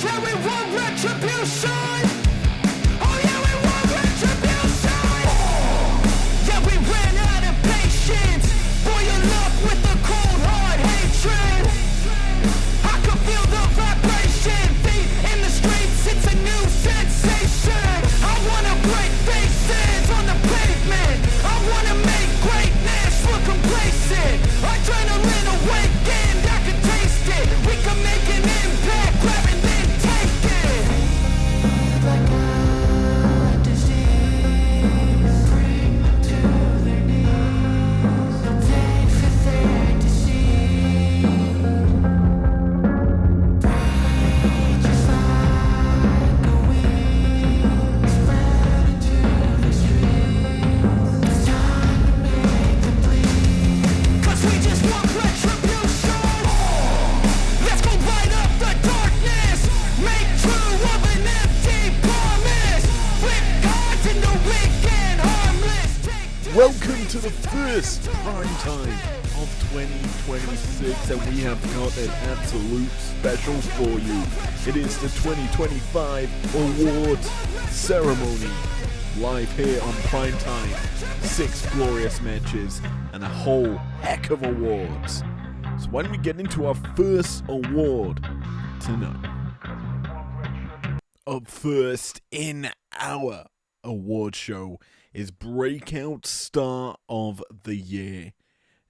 Yeah, we want retribution. Oh yeah, we want retribution. Yeah, we ran out of patience. Boil up with the cold hard hatred. I can feel the vibration. Feet in the streets, it's a new sensation. I wanna break faces on the pavement. I wanna make greatness look complacent. Adrenaline awakened, I can taste it. We can make an impact, grab and then take it. Like a disease, bring them to their knees. They feel their disease. Breathe just like a weed, spread into the streets. It's time to make them bleed. 'Cause we just want retribution. Let's go light up the darkness. Make true of an empty promise. Flip cards in the weekend, harmless. Take to Welcome to the first Primetime of 2026, and we have got an absolute special for you. It is the 2025 Awards Ceremony, live here on Primetime. 6 glorious matches and a whole heck of awards. So when we get into our first award tonight, up first in our award show is Breakout Star of the Year.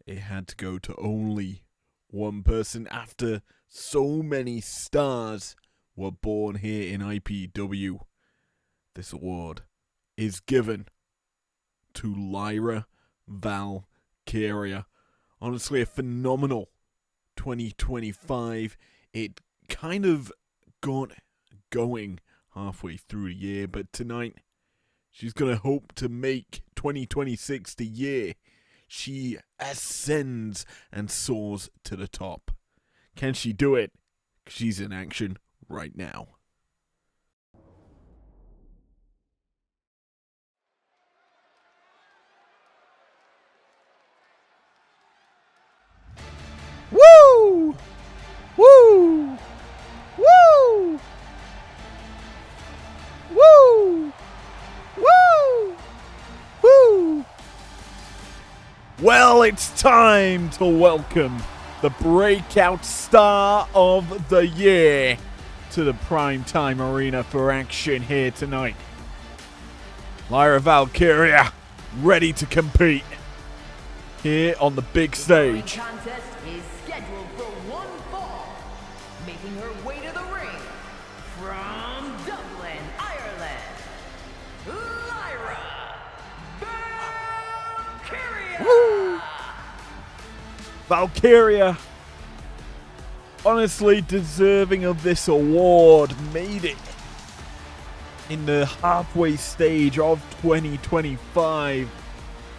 It had to go to only one person after so many stars were born here in IPW. This award is given to Lyra Valkyria. Honestly, a phenomenal 2025. It kind of got going halfway through the year, but tonight she's going to hope to make 2026 the year she ascends and soars to the top. Can she do it? She's in action right now. Woo! Woo! Woo! Woo! Woo! Woo! Well, it's time to welcome the Breakout Star of the Year to the Primetime Arena for action here tonight. Lyra Valkyria, ready to compete here on the big stage. The contest is scheduled for one fall. Making her way to the ring from Dublin, Ireland, Lyra Valkyria. Woo! Valkyria, honestly deserving of this award, made it in the halfway stage of 2025,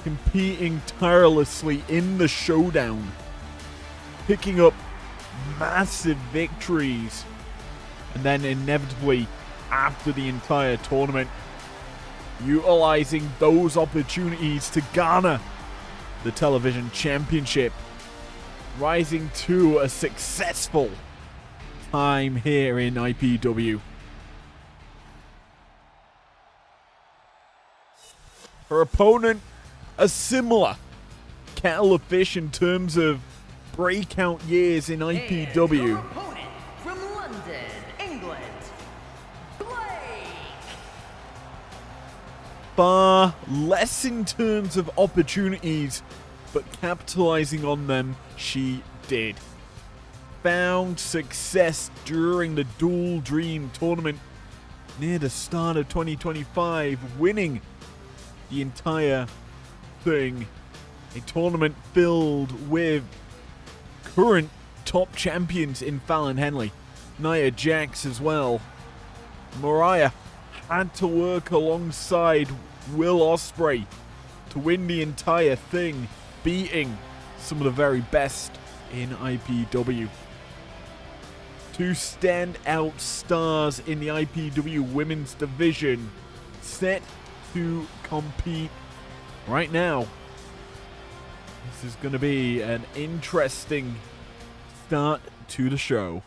competing tirelessly in the showdown, picking up massive victories, and then inevitably after the entire tournament, utilizing those opportunities to garner the television championship, rising to a successful time here in IPW. Her opponent, a similar kettle of fish in terms of breakout years in And IPW. her opponent from London, England, Blake. Far less in terms of opportunities, but capitalizing on them, she did. Found success during the Dual Dream tournament near the start of 2025, winning the entire thing. A tournament filled with current top champions in Fallon Henley, Nia Jax as well. Mariah had to work alongside Will Ospreay to win the entire thing, beating some of the very best in IPW. Two standout stars in the IPW women's division set to compete right now. This is going to be an interesting start to the show.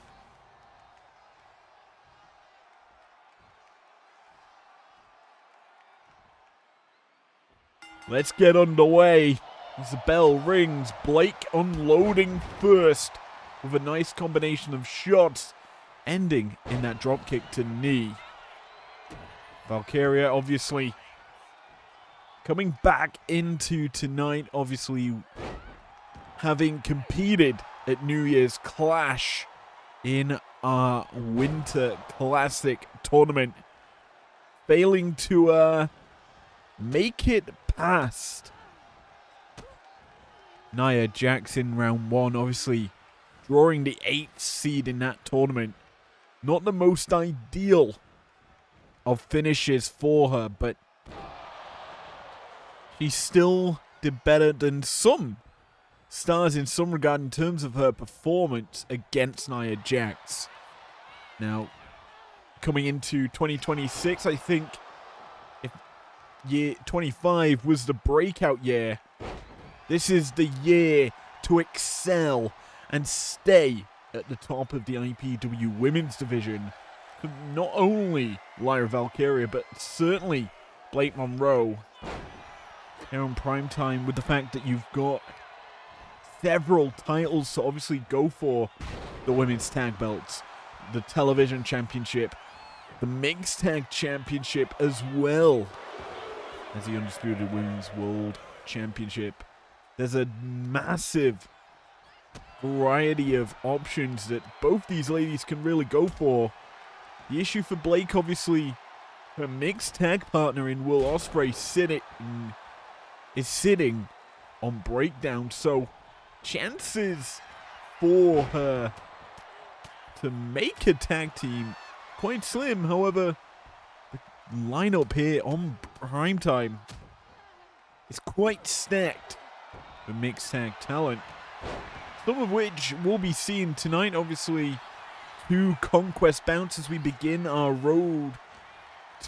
let's get underway. As the bell rings, Blake unloading first with a nice combination of shots, ending in that dropkick to knee. Valkyria obviously coming back into tonight, obviously having competed at New Year's Clash in our Winter Classic tournament, failing to make it past Nia Jackson round 1, obviously drawing the 8th seed in that tournament. Not the most ideal of finishes for her, but she still did better than some stars in some regard in terms of her performance against Nia Jax. Now, coming into 2026, I think if year 25 was the breakout year, this is the year to excel and stay at the top of the IPW women's division. Not only Lyra Valkyria, but certainly Blake Monroe. Here on Primetime, with the fact that you've got several titles to obviously go for: the women's tag belts, the television championship, the mixed tag championship, as well as the undisputed women's world championship. There's a massive variety of options that both these ladies can really go for. The issue for Blake, obviously, her mixed tag partner in Will Ospreay is sitting on breakdown, so chances for her to make a tag team quite slim. However, the lineup here on Primetime is quite stacked with mixed tag talent, some of which we'll be seeing tonight. Obviously, 2 Conquest bouts as we begin our road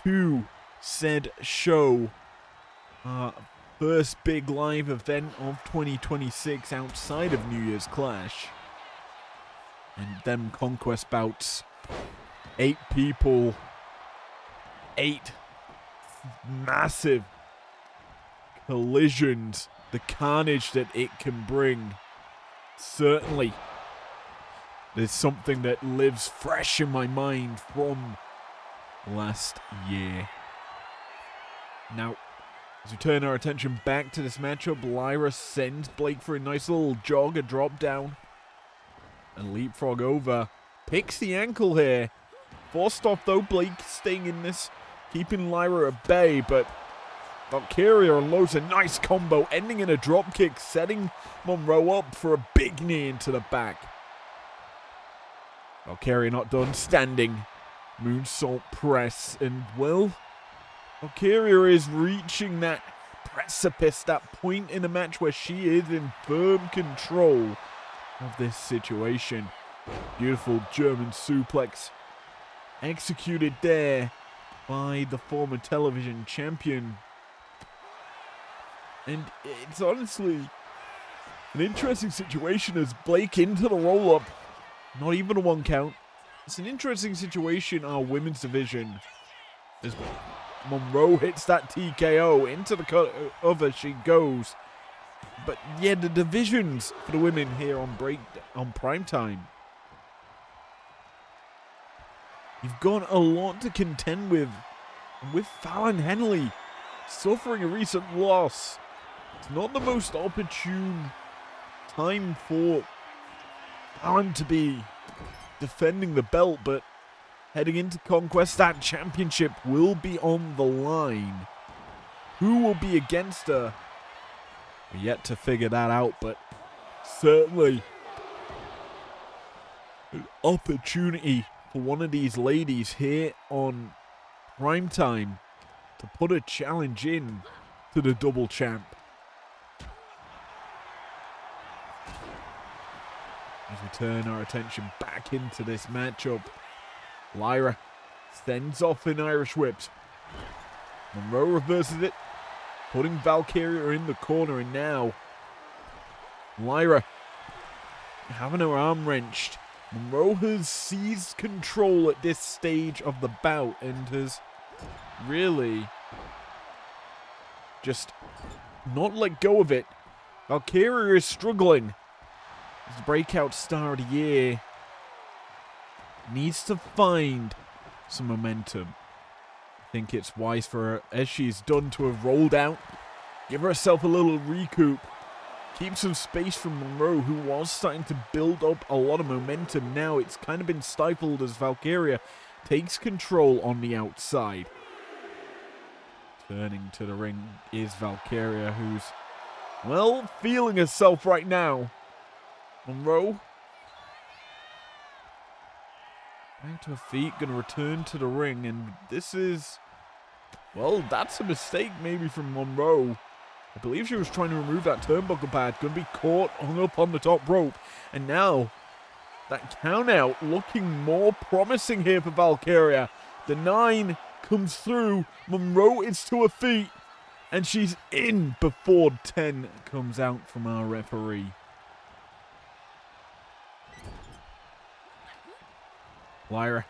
to said show. First big live event of 2026 outside of New Year's Clash. And them Conquest bouts, 8 people, 8 massive collisions, the carnage that it can bring. Certainly, there's something that lives fresh in my mind from last year. Now, as we turn our attention back to this matchup, Lyra sends Blake for a nice little jog, a drop down, and leapfrog over. Picks the ankle here. Forced off though, Blake staying in this, keeping Lyra at bay, but Valkyria unloads a nice combo, ending in a dropkick, setting Monroe up for a big knee into the back. Valkyria not done, standing moonsault press, and well, Valkyria is reaching that precipice, that point in the match where she is in firm control of this situation. Beautiful German suplex executed there by the former television champion. And it's honestly an interesting situation as Blake into the roll-up. Not even a 1 count. It's an interesting situation, our women's division, as Monroe hits that TKO into the cover she goes. But yeah, the divisions for the women here on Primetime, you've got a lot to contend with. And with Fallon Henley suffering a recent loss, it's not the most opportune time for Fallon to be defending the belt, but heading into Conquest, that championship will be on the line. Who will be against her? We're yet to figure that out, but certainly an opportunity for one of these ladies here on Primetime to put a challenge in to the double champ. As we turn our attention back into this matchup, Lyra sends off in Irish whips. Monroe reverses it, putting Valkyria in the corner, and now Lyra having her arm wrenched. Monroe has seized control at this stage of the bout and has really just not let go of it. Valkyria is struggling. This breakout star of the year needs to find some momentum. I think it's wise for her, as she's done, to have rolled out. Give herself a little recoup. Keep some space from Monroe, who was starting to build up a lot of momentum. Now it's kind of been stifled as Valkyria takes control on the outside. Turning to the ring is Valkyria, who's, well, feeling herself right now. Monroe. Back to her feet, going to return to the ring, and this is, well, that's a mistake maybe from Monroe. I believe she was trying to remove that turnbuckle pad, going to be caught, hung up on the top rope, and now that count out looking more promising here for Valkyria. The 9 comes through, Monroe is to her feet, and she's in before 10 comes out from our referee. Lyra.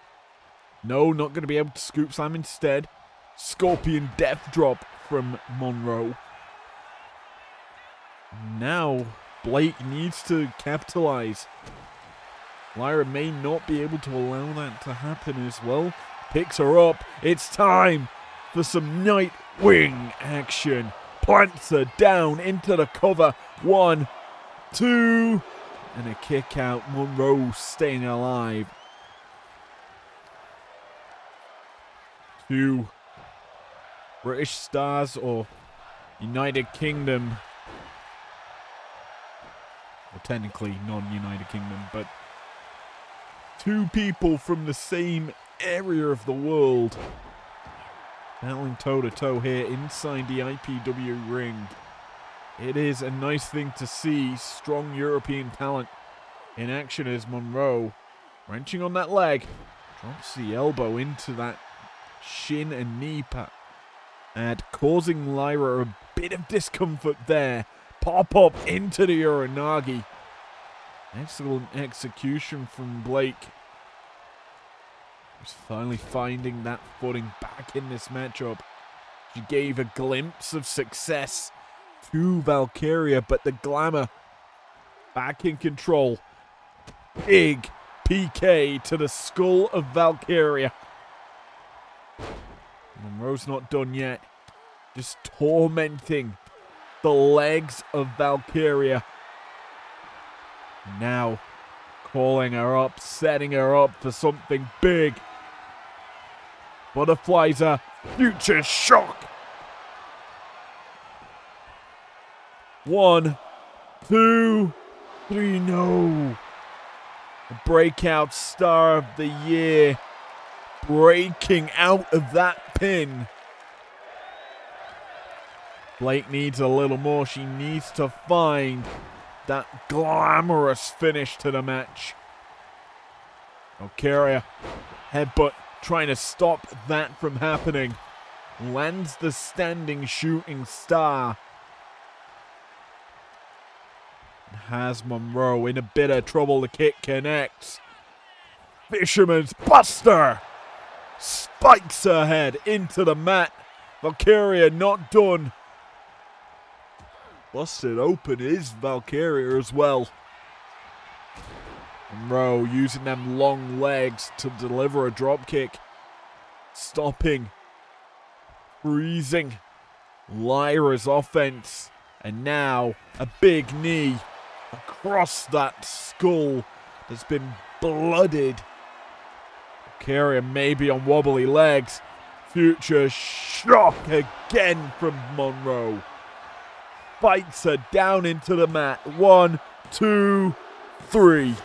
No, not going to be able to scoop slam instead. Scorpion death drop from Monroe. Now, Blake needs to capitalize. Lyra may not be able to allow that to happen as well. Picks her up. It's time for some Nightwing action. Plants her down into the cover. 1, 2, and a kick out. Monroe staying alive. 2 British stars, or United Kingdom, well, technically non-United Kingdom, but 2 people from the same area of the world battling toe-to-toe here inside the IPW ring. It is a nice thing to see strong European talent in action as Monroe, wrenching on that leg, drops the elbow into that shin and knee pad, and causing Lyra a bit of discomfort there. Pop up into the Uranagi. Excellent execution from Blake. He's finally finding that footing back in this matchup. She gave a glimpse of success to Valkyria, but the glamour back in control. Big PK to the skull of Valkyria. Monroe's not done yet. Just tormenting the legs of Valkyria. Now calling her up, setting her up for something big. Butterflies her. Future shock. 1, 2, 3, no. The breakout star of the year. Breaking out of that pin. Blake needs a little more. She needs to find that glamorous finish to the match. Valkyria, headbutt, trying to stop that from happening. Lands the standing shooting star. Has Monroe in a bit of trouble. The kick connects. Fisherman's Buster. Spikes her head into the mat. Valkyria not done. Busted open is Valkyria as well. Monroe using them long legs to deliver a dropkick. Stopping. Freezing Lyra's offense. And now a big knee across that skull that's been blooded. Valkyria maybe on wobbly legs. Future shock again from Monroe. Bites her down into the mat. 1, 2, 3.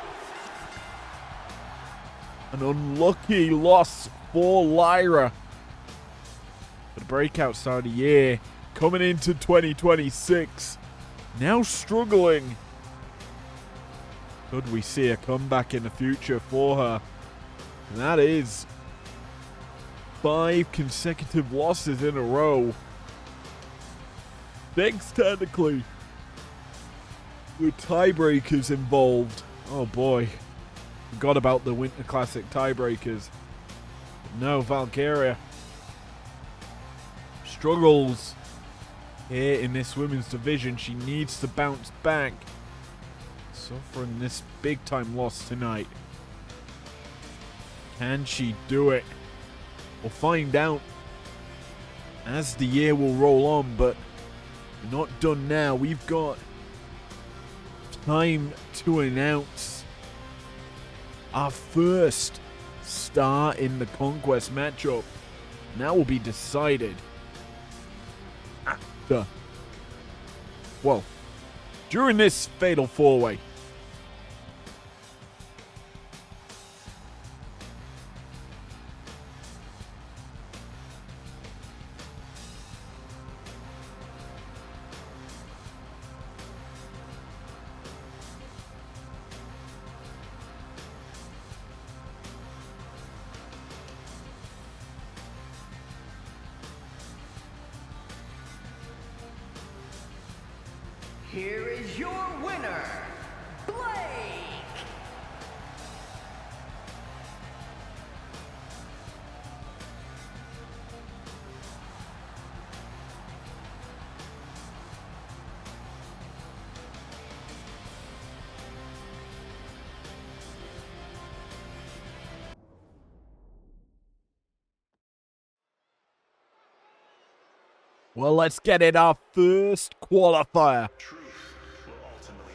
An unlucky loss for Lyra. The breakout star of the year coming into 2026. Now struggling. Could we see a comeback in the future for her? And that is 5 consecutive losses in a row. 6 technically, with tiebreakers involved. Oh boy, forgot about the Winter Classic tiebreakers. No, Valkyria struggles here in this women's division. She needs to bounce back, suffering this big-time loss tonight. Can she do it? We'll find out as the year will roll on, but we're not done now. We've got time to announce our first star in the Conquest matchup. And that will be decided after, well, during this Fatal 4-Way. Here is your winner, Blake! Well, let's get it, our first qualifier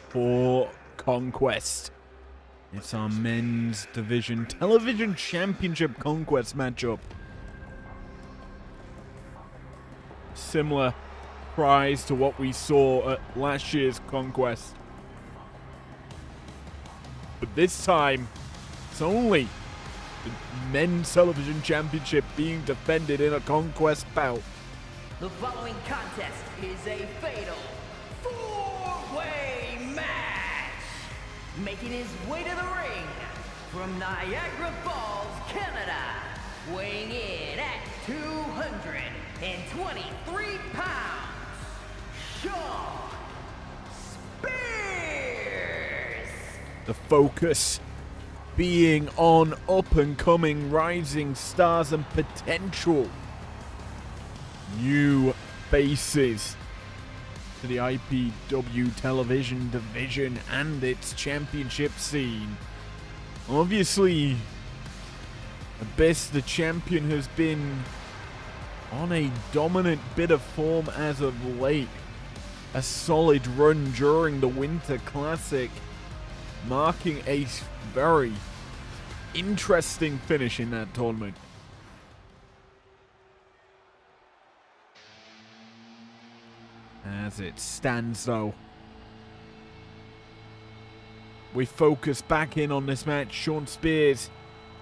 for Conquest. It's our men's division television championship Conquest matchup. Similar prize to what we saw at last year's Conquest. But this time, it's only the men's television championship being defended in a Conquest bout. The following contest is a fatal 4-way match. Making his way to the ring from Niagara Falls, Canada, weighing in at 223 pounds, Sean Spears. The focus being on up-and-coming rising stars and potential new faces to the IPW television division and its championship scene. Obviously, Abyss, the champion, has been on a dominant bit of form as of late. A solid run during the Winter Classic, marking a very interesting finish in that tournament. As it stands, though, we focus back in on this match. Sean Spears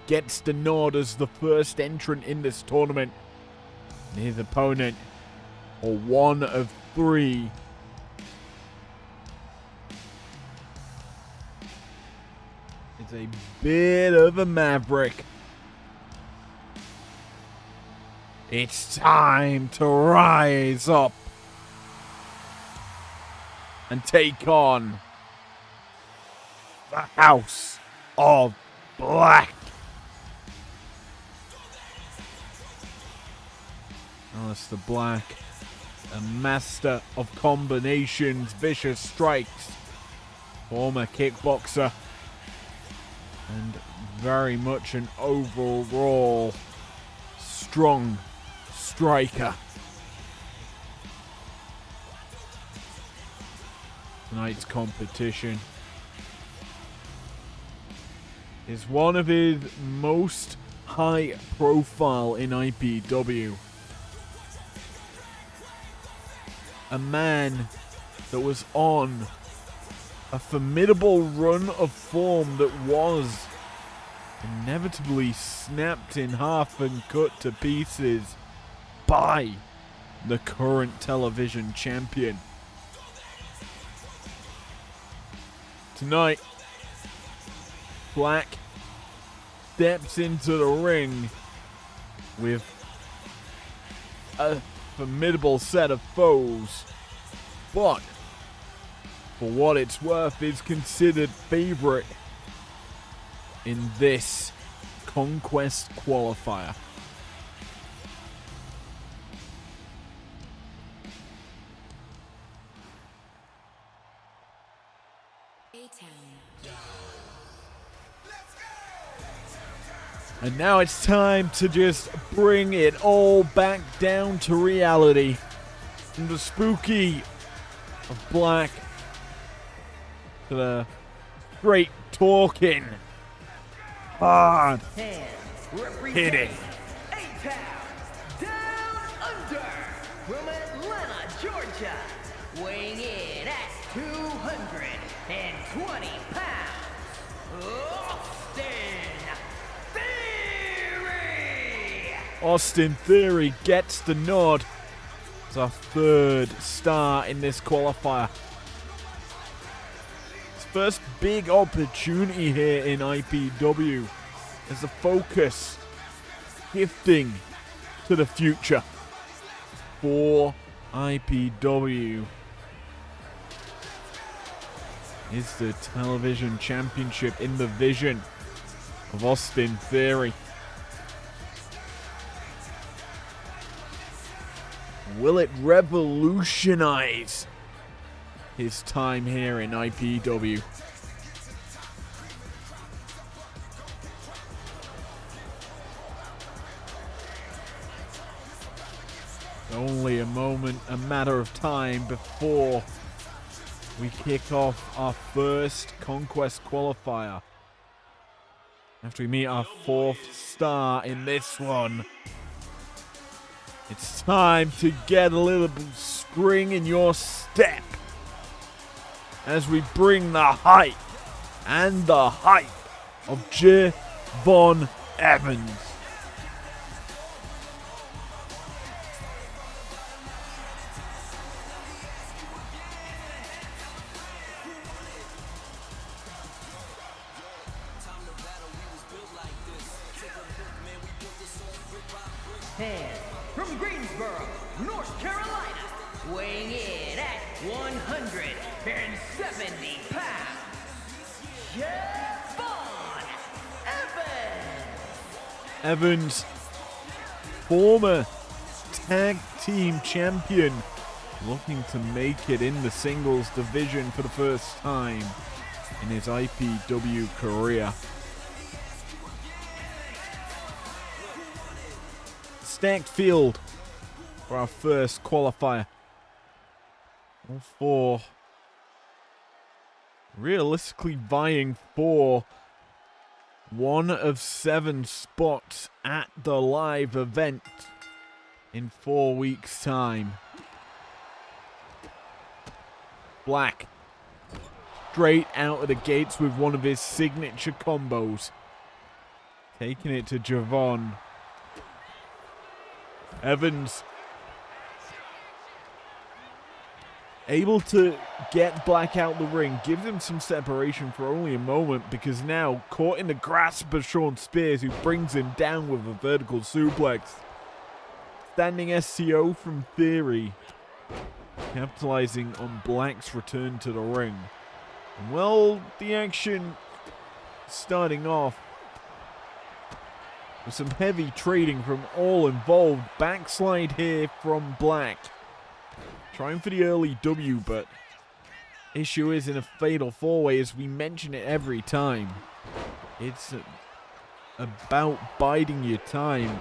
gets the nod as the first entrant in this tournament. His opponent, or one of three, is a bit of a maverick. It's time to rise up and take on the House of Black. Aleister Black, a master of combinations, vicious strikes, former kickboxer, and very much an overall strong striker. Tonight's competition is one of his most high profile in IPW. A man that was on a formidable run of form that was inevitably snapped in half and cut to pieces by the current television champion. Tonight, Black steps into the ring with a formidable set of foes, but for what it's worth is considered favorite in this Conquest qualifier. And now it's time to just bring it all back down to reality. From the spooky of Black to the straight talking, hard hitting. A-Town, Down Under, from Atlanta, Georgia, weighing in at 220 pounds, Austin Theory gets the nod as our third star in this qualifier. His first big opportunity here in IPW as the focus shifting to the future for IPW. Is the television championship in the vision of Austin Theory? Will it revolutionize his time here in IPW? Only a matter of time before we kick off our first Conquest qualifier. After we meet our fourth star in this one, it's time to get a little spring in your step as we bring the hype and the hype of Javon Evans. And from Greensboro, North Carolina, weighing in at 170 pounds, Javon Evans. Evans, former tag team champion, looking to make it in the singles division for the first time in his IPW career. Stacked field for our first qualifier. All four realistically vying for one of 7 spots at the live event in 4 weeks' time. Black straight out of the gates with one of his signature combos, taking it to Javon. Evans able to get Black out the ring, gives him some separation for only a moment, because now caught in the grasp of Sean Spears, who brings him down with a vertical suplex. Standing SCO from Theory, capitalizing on Black's return to the ring. And well, the action starting off with some heavy trading from all involved. Backslide here from Black. Trying for the early W, but issue is in a fatal 4-way, as we mention it every time. It's about biding your time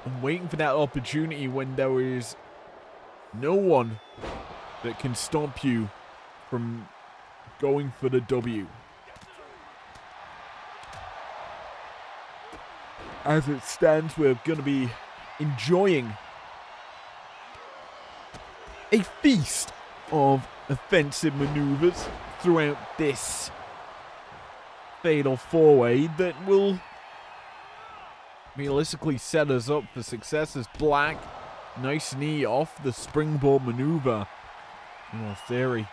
and waiting for that opportunity when there is no one that can stop you from going for the W. As it stands, we're going to be enjoying a feast of offensive maneuvers throughout this fatal 4-way that will realistically set us up for success, as Black, nice knee off the springboard maneuver. Well, Theory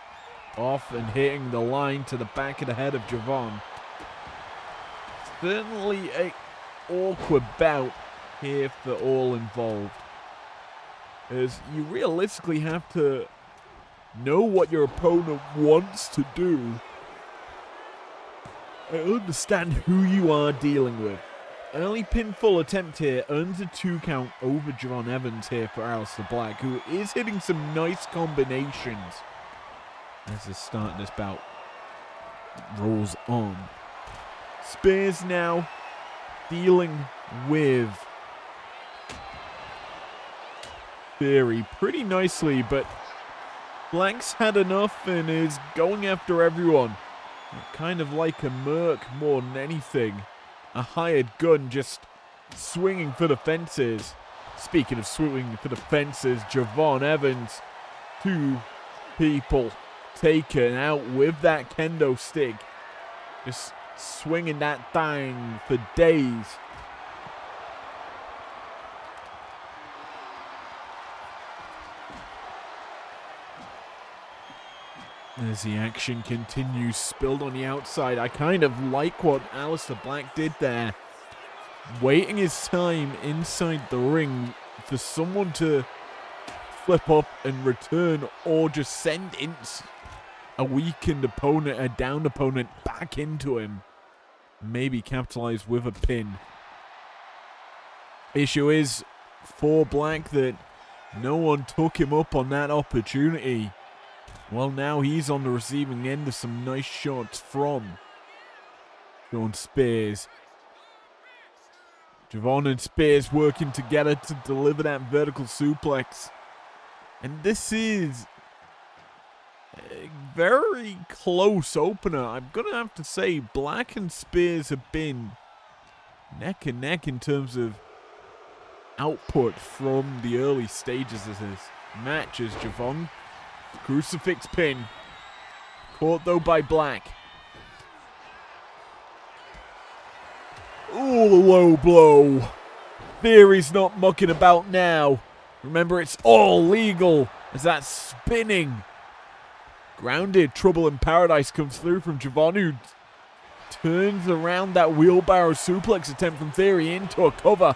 off and hitting the line to the back of the head of Javon. Certainly a awkward bout here for all involved, as you realistically have to know what your opponent wants to do and understand who you are dealing with. Early pinfall attempt here earns a 2 count over Javon Evans here for Aleister Black, who is hitting some nice combinations as the start of this bout rolls on. Spears now dealing with Theory pretty nicely, but Black's had enough and is going after everyone. Kind of like a merc more than anything. A hired gun just swinging for the fences. Speaking of swinging for the fences, Javon Evans, 2 people taken out with that kendo stick. Just swinging that thing for days. As the action continues, spilled on the outside. I kind of like what Aleister Black did there. Waiting his time inside the ring for someone to flip up and return, or just send a weakened opponent, a downed opponent, back into him. Maybe capitalize with a pin. Issue is for Black that no one took him up on that opportunity. Well, now he's on the receiving end of some nice shots from Sean Spears. Javon and Spears working together to deliver that vertical suplex. And this is a very close opener. I'm going to have to say Black and Spears have been neck and neck in terms of output from the early stages of this match, as Javon crucifix pin. Caught though by Black. Ooh, low blow. Theory's not mucking about now. Remember, it's all legal as that spinning grounded trouble in paradise comes through from Javon, who turns around that wheelbarrow suplex attempt from Theory into a cover.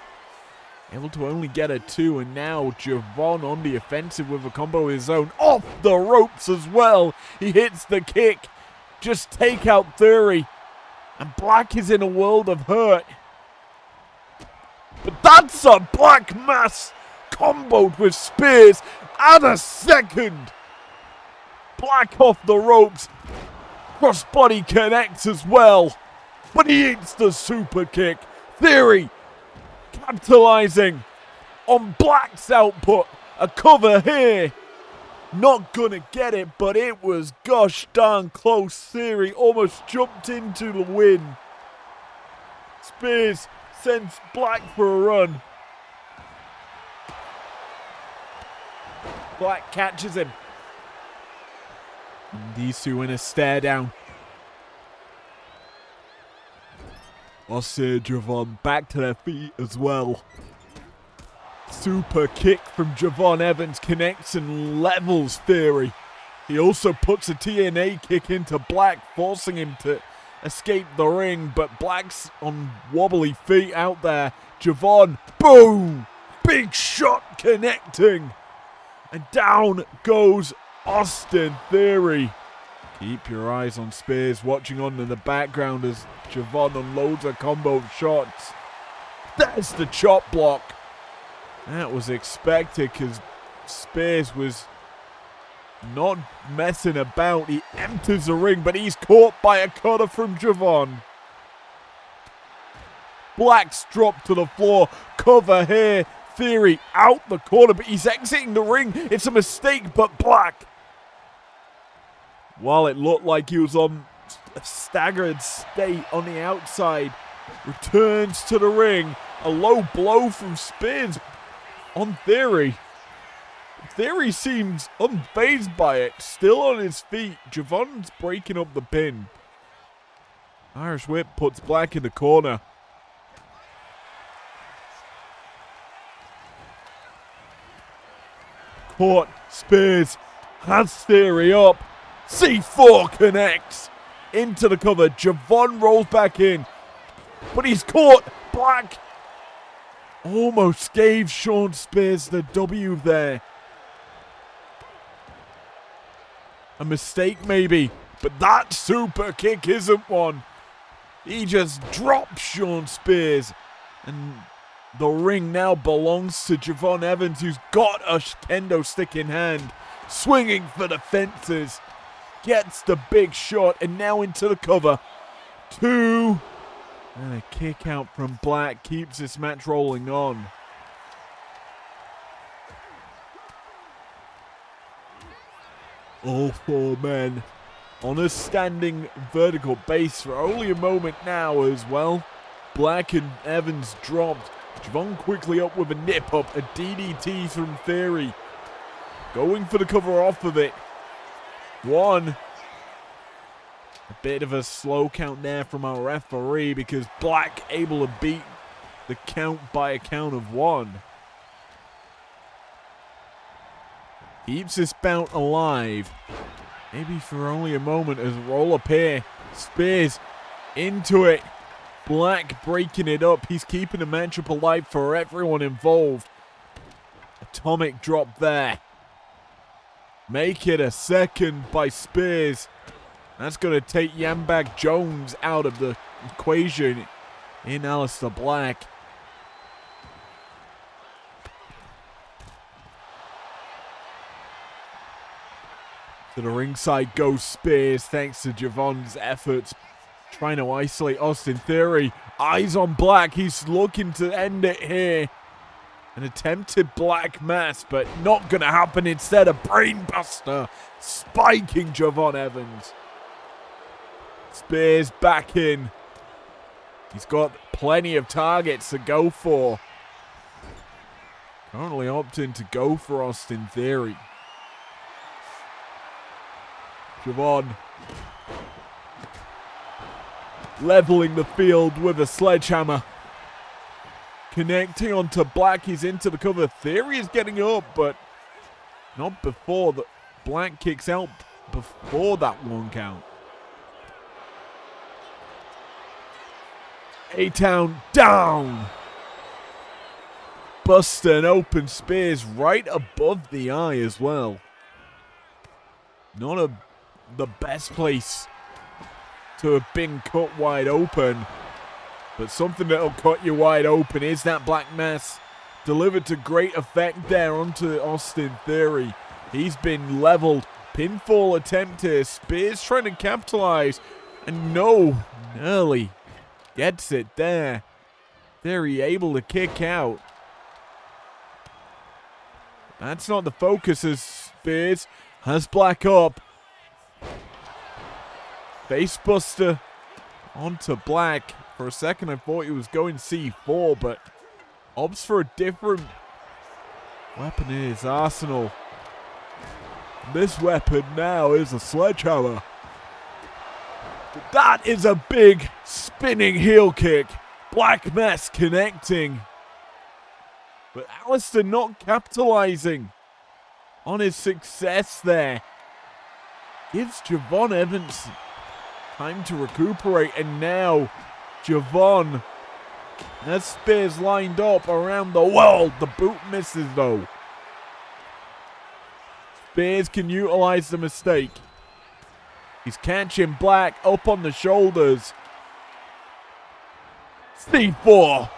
Able to only get a 2, and now Javon on the offensive with a combo of his own. Off the ropes as well. He hits the kick. Just take out Theory. And Black is in a world of hurt. But that's a Black Mass comboed with Spears. Add a second. Black off the ropes. Crossbody connects as well. But he hits the super kick. Theory capitalizing on Black's output. A cover here. Not gonna get it, but it was gosh darn close. Theory almost jumped into the win. Spears sends Black for a run. Black catches him. And these two in a stare down. Aussie Javon back to their feet as well. Super kick from Javon Evans connects and levels Theory. He also puts a TNA kick into Black, forcing him to escape the ring, but Black's on wobbly feet out there. Javon, boom! Big shot connecting. And down goes Austin Theory. Keep your eyes on Spears watching on in the background as Javon unloads a combo of shots. That's the chop block. That was expected because Spears was not messing about. He enters the ring, but he's caught by a cutter from Javon. Black's dropped to the floor. Cover here. Theory out the corner, but he's exiting the ring. It's a mistake, but Black, while it looked like he was on a staggered state on the outside, returns to the ring. A low blow from Spears on Theory. Theory seems unfazed by it, still on his feet. Javon's breaking up the pin. Irish Whip puts Black in the corner. Caught. Spears has Theory up. C4 connects into the cover. Javon rolls back in, but he's caught. Black almost gave Sean Spears the W there. A mistake maybe, but that super kick isn't one. He just drops Sean Spears, and the ring now belongs to Javon Evans, who's got a kendo stick in hand, swinging for the fences. Gets the big shot, and now into the cover. 2, And a kick out from Black keeps this match rolling on. All four men on a standing vertical base for only a moment now as well. Black and Evans dropped. Javon quickly up with a nip up, a DDT from Theory. Going for the cover off of it. One. A bit of a slow count there from our referee because Black able to beat the count by a count of one. Keeps this bout alive. Maybe for only a moment as roll up here. Spears into it. Black breaking it up. He's keeping the matchup alive for everyone involved. Atomic drop there. Make it a second by Spears. That's going to take Yambag Jones out of the equation in Aleister Black. To the ringside goes Spears thanks to Javon's efforts. Trying to isolate Austin Theory. Eyes on Black. He's looking to end it here. An attempted Black Mass, but not going to happen. Instead, a brainbuster spiking Javon Evans. Spears back in. He's got plenty of targets to go for. Currently opting to go for Austin Theory. Javon leveling the field with a sledgehammer. Connecting onto Black, he's into the cover. Theory is getting up, but not before the Black kicks out before that one count. A-Town down. Buster and open Spears right above the eye as well. Not the best place to have been cut wide open. But something that'll cut you wide open is that Black Mass delivered to great effect there onto Austin Theory. He's been leveled. Pinfall attempt here. Spears trying to capitalize. And no, nearly gets it there. Theory able to kick out. That's not the focus as Spears has Black up. Facebuster onto Black. For a second, I thought he was going C4, but opts for a different weapon in his arsenal. This weapon now is a sledgehammer. That is a big spinning heel kick. Black Mass connecting. But Aleister not capitalizing on his success there. Gives Javon Evans time to recuperate, and now Javon has Spears lined up around the world. The boot misses though. Spears can utilize the mistake. He's catching Black up on the shoulders. C4.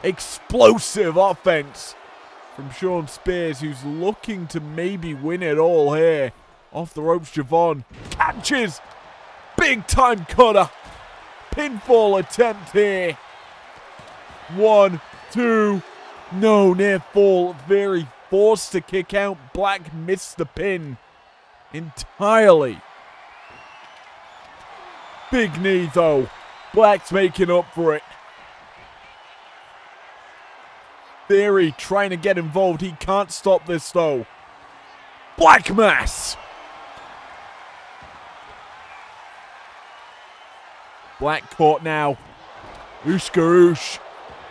Explosive offense from Sean Spears, who's looking to maybe win it all here. Off the ropes, Javon catches. Big time cutter. Pinfall attempt here. 1, 2. No, near fall. Very forced to kick out. Black missed the pin entirely. Big knee though. Black's making up for it. Theory trying to get involved. He can't stop this though. Black Mass. Black caught now. Oosh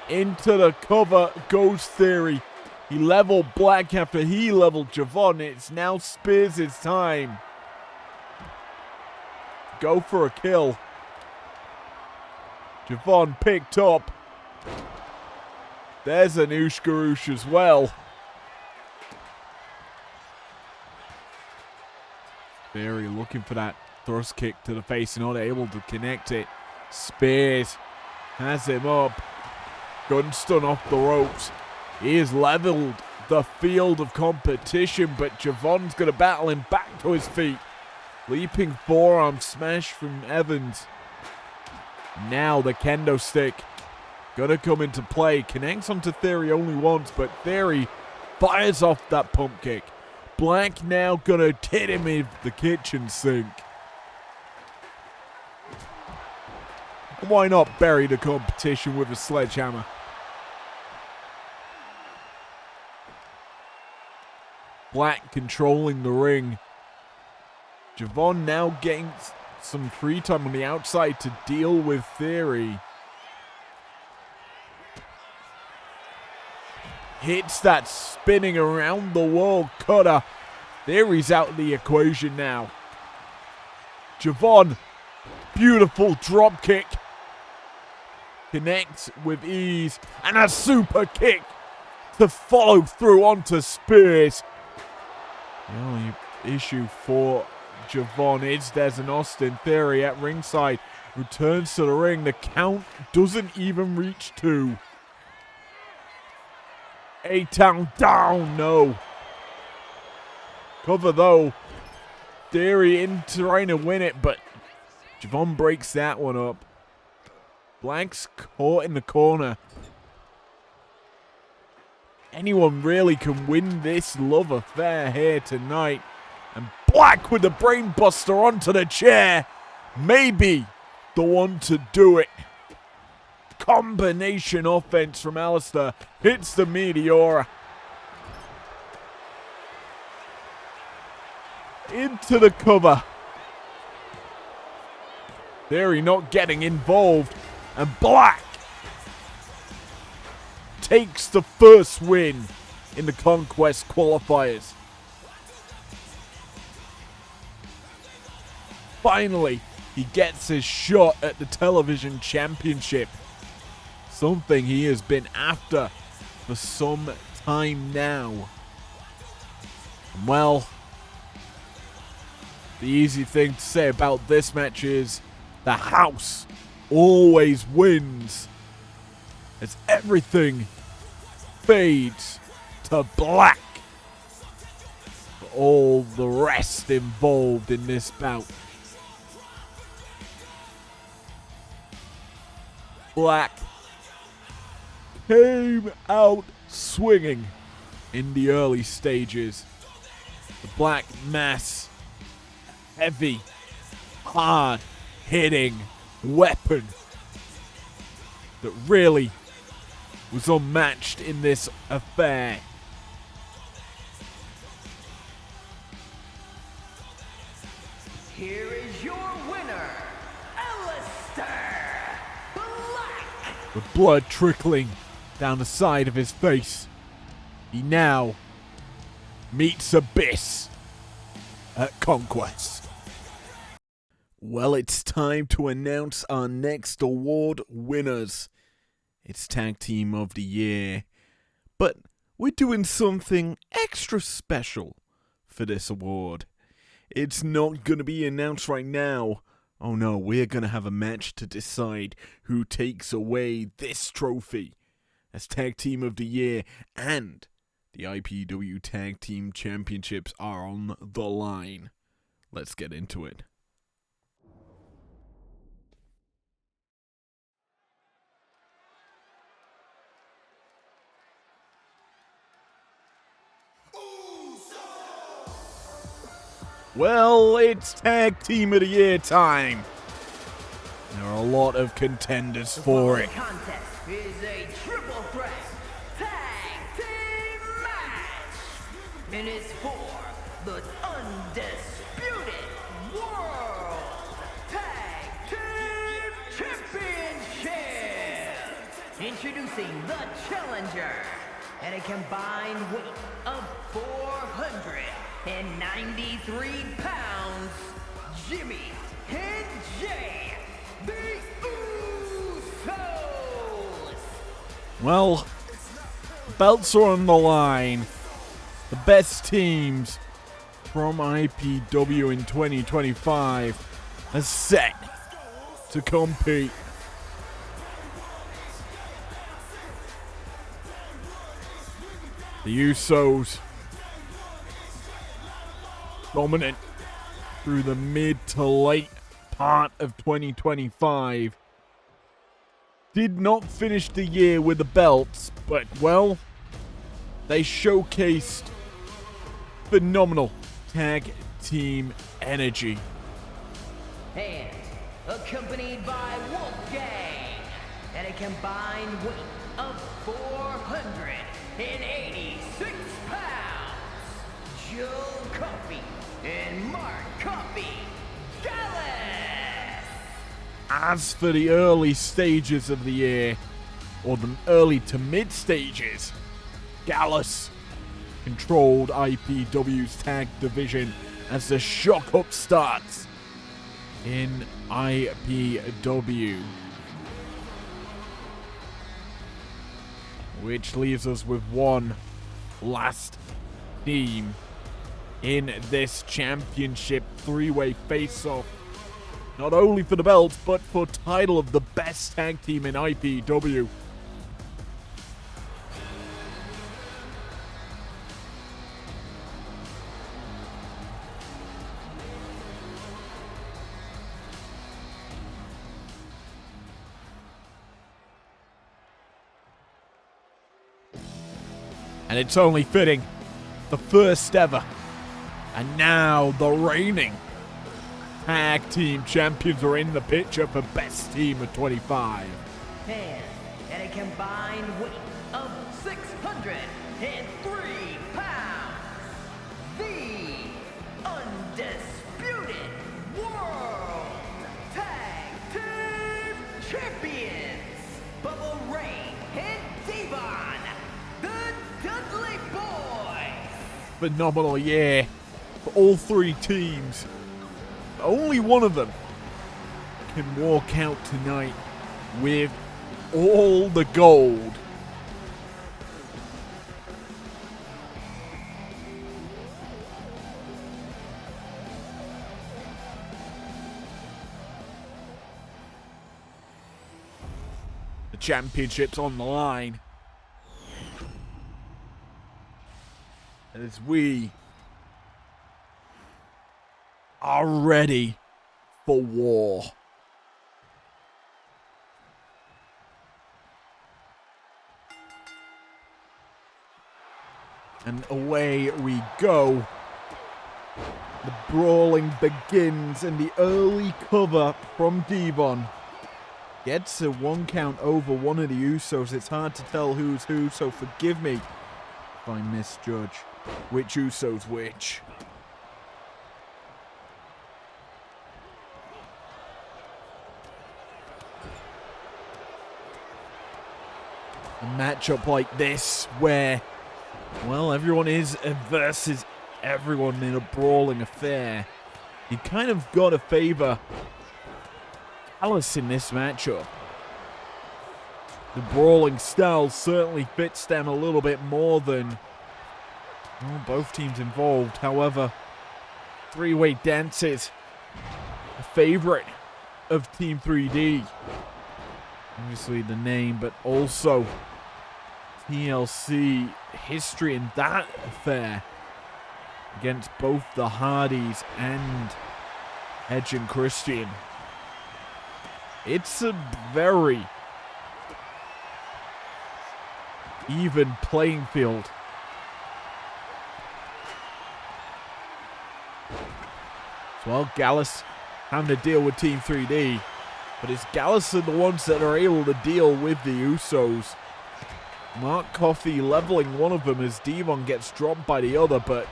into the cover goes Theory. He leveled Black after he leveled Javon. It's now Spears' time. Go for a kill. Javon picked up. There's an Oosh as well. Theory looking for that thrust kick to the face, not able to connect it. Spears has him up. Gun stun off the ropes. He has leveled the field of competition, but Javon's going to battle him back to his feet. Leaping forearm smash from Evans. Now the kendo stick gonna come into play. Connects onto Theory only once, but Theory fires off that pump kick. Black now gonna hit him with the kitchen sink. Why not bury the competition with a sledgehammer? Black controlling the ring. Javon now getting some free time on the outside to deal with Theory. Hits that spinning around the world cutter. Theory's out of the equation now. Javon, beautiful drop kick. Connects with ease. And a super kick to follow through onto Spears. The only issue for Javon is there's an Austin Theory at ringside. Returns to the ring. The count doesn't even reach 2. A-Town down, no. Cover though. Theory in trying to win it, but Javon breaks that one up. Black's caught in the corner. Anyone really can win this love affair here tonight. And Black with the brain buster onto the chair. Maybe the one to do it. Combination offense from Alistair. Hits the Meteora. Into the cover. Theory not getting involved. And Black takes the first win in the Conquest qualifiers. Finally, he gets his shot at the television championship. Something he has been after for some time now. Well, the easy thing to say about this match is the house always wins, as everything fades to black for all the rest involved in this bout. Black came out swinging in the early stages. The Black Mass, heavy, hard hitting weapon that really was unmatched in this affair. Here is your winner, Alistair Black. With blood trickling down the side of his face, he now meets Abyss at Conquest. Well, it's time to announce our next award winners. It's Tag Team of the Year. But we're doing something extra special for this award. It's not going to be announced right now. Oh no, we're going to have a match to decide who takes away this trophy as Tag Team of the Year, and the IPW Tag Team Championships are on the line. Let's get into it. Well, it's Tag Team of the Year time. There are a lot of contenders for it. The contest is a triple threat tag team match. And it's for the undisputed World Tag Team Championship. Introducing the challenger at a combined weight of 493 pounds, Jimmy and Jay, the Usos. Well, belts are on the line. The best teams from IPW in 2025 are set to compete. The Usos dominant through the mid to late part of 2025. did not finish the year with the belts, but, well, they showcased phenomenal tag team energy. And accompanied by Wolfgang at a combined weight of 486 pounds, Joe Coffey and Mark Coffey Gallus. As for the early stages of the year, or the early to mid stages, Gallus controlled IPW's tag division as the shock up starts in IPW. Which leaves us with one last team in this championship three-way face-off. Not only for the belt, but for title of the best tag team in IPW. And it's only fitting, the first ever, and now the reigning tag team champions are in the picture for best team of 25. And at a combined weight of 603 pounds, the undisputed World Tag Team Champions, Bubba Ray and Devon, the Dudley Boys. Phenomenal year for all three teams. Only one of them can walk out tonight with all the gold. The championship's on the line. As we are ready for war. And away we go. The brawling begins, and the early cover from Devon gets a 1 count over one of the Usos. It's hard to tell who's who, so forgive me if I misjudge which Uso's which. A matchup like this where, well, everyone is versus everyone in a brawling affair. You kind of got to favor Alice in this matchup. The brawling style certainly fits them a little bit more than, well, both teams involved. However, three-way dances, a favorite of Team 3D. Obviously the name, but also TLC history in that affair against both the Hardys and Edge and Christian. It's a very even playing field. Well, Gallus having to deal with Team 3D, but it's Gallus are the ones that are able to deal with the Usos. Mark Coffey leveling one of them as Devon gets dropped by the other, but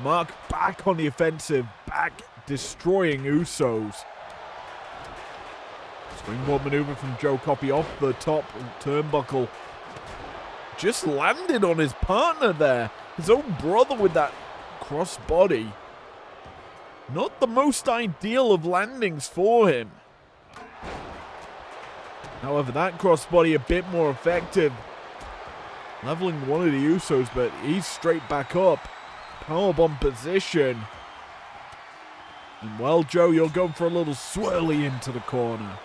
Mark back on the offensive, back destroying Usos. Springboard maneuver from Joe Coffey off the top turnbuckle. Just landed on his partner there. His own brother with that crossbody. Not the most ideal of landings for him. However, that crossbody a bit more effective. Leveling one of the Usos, but he's straight back up. Powerbomb position. And well, Joe, you're going for a little swirly into the corner.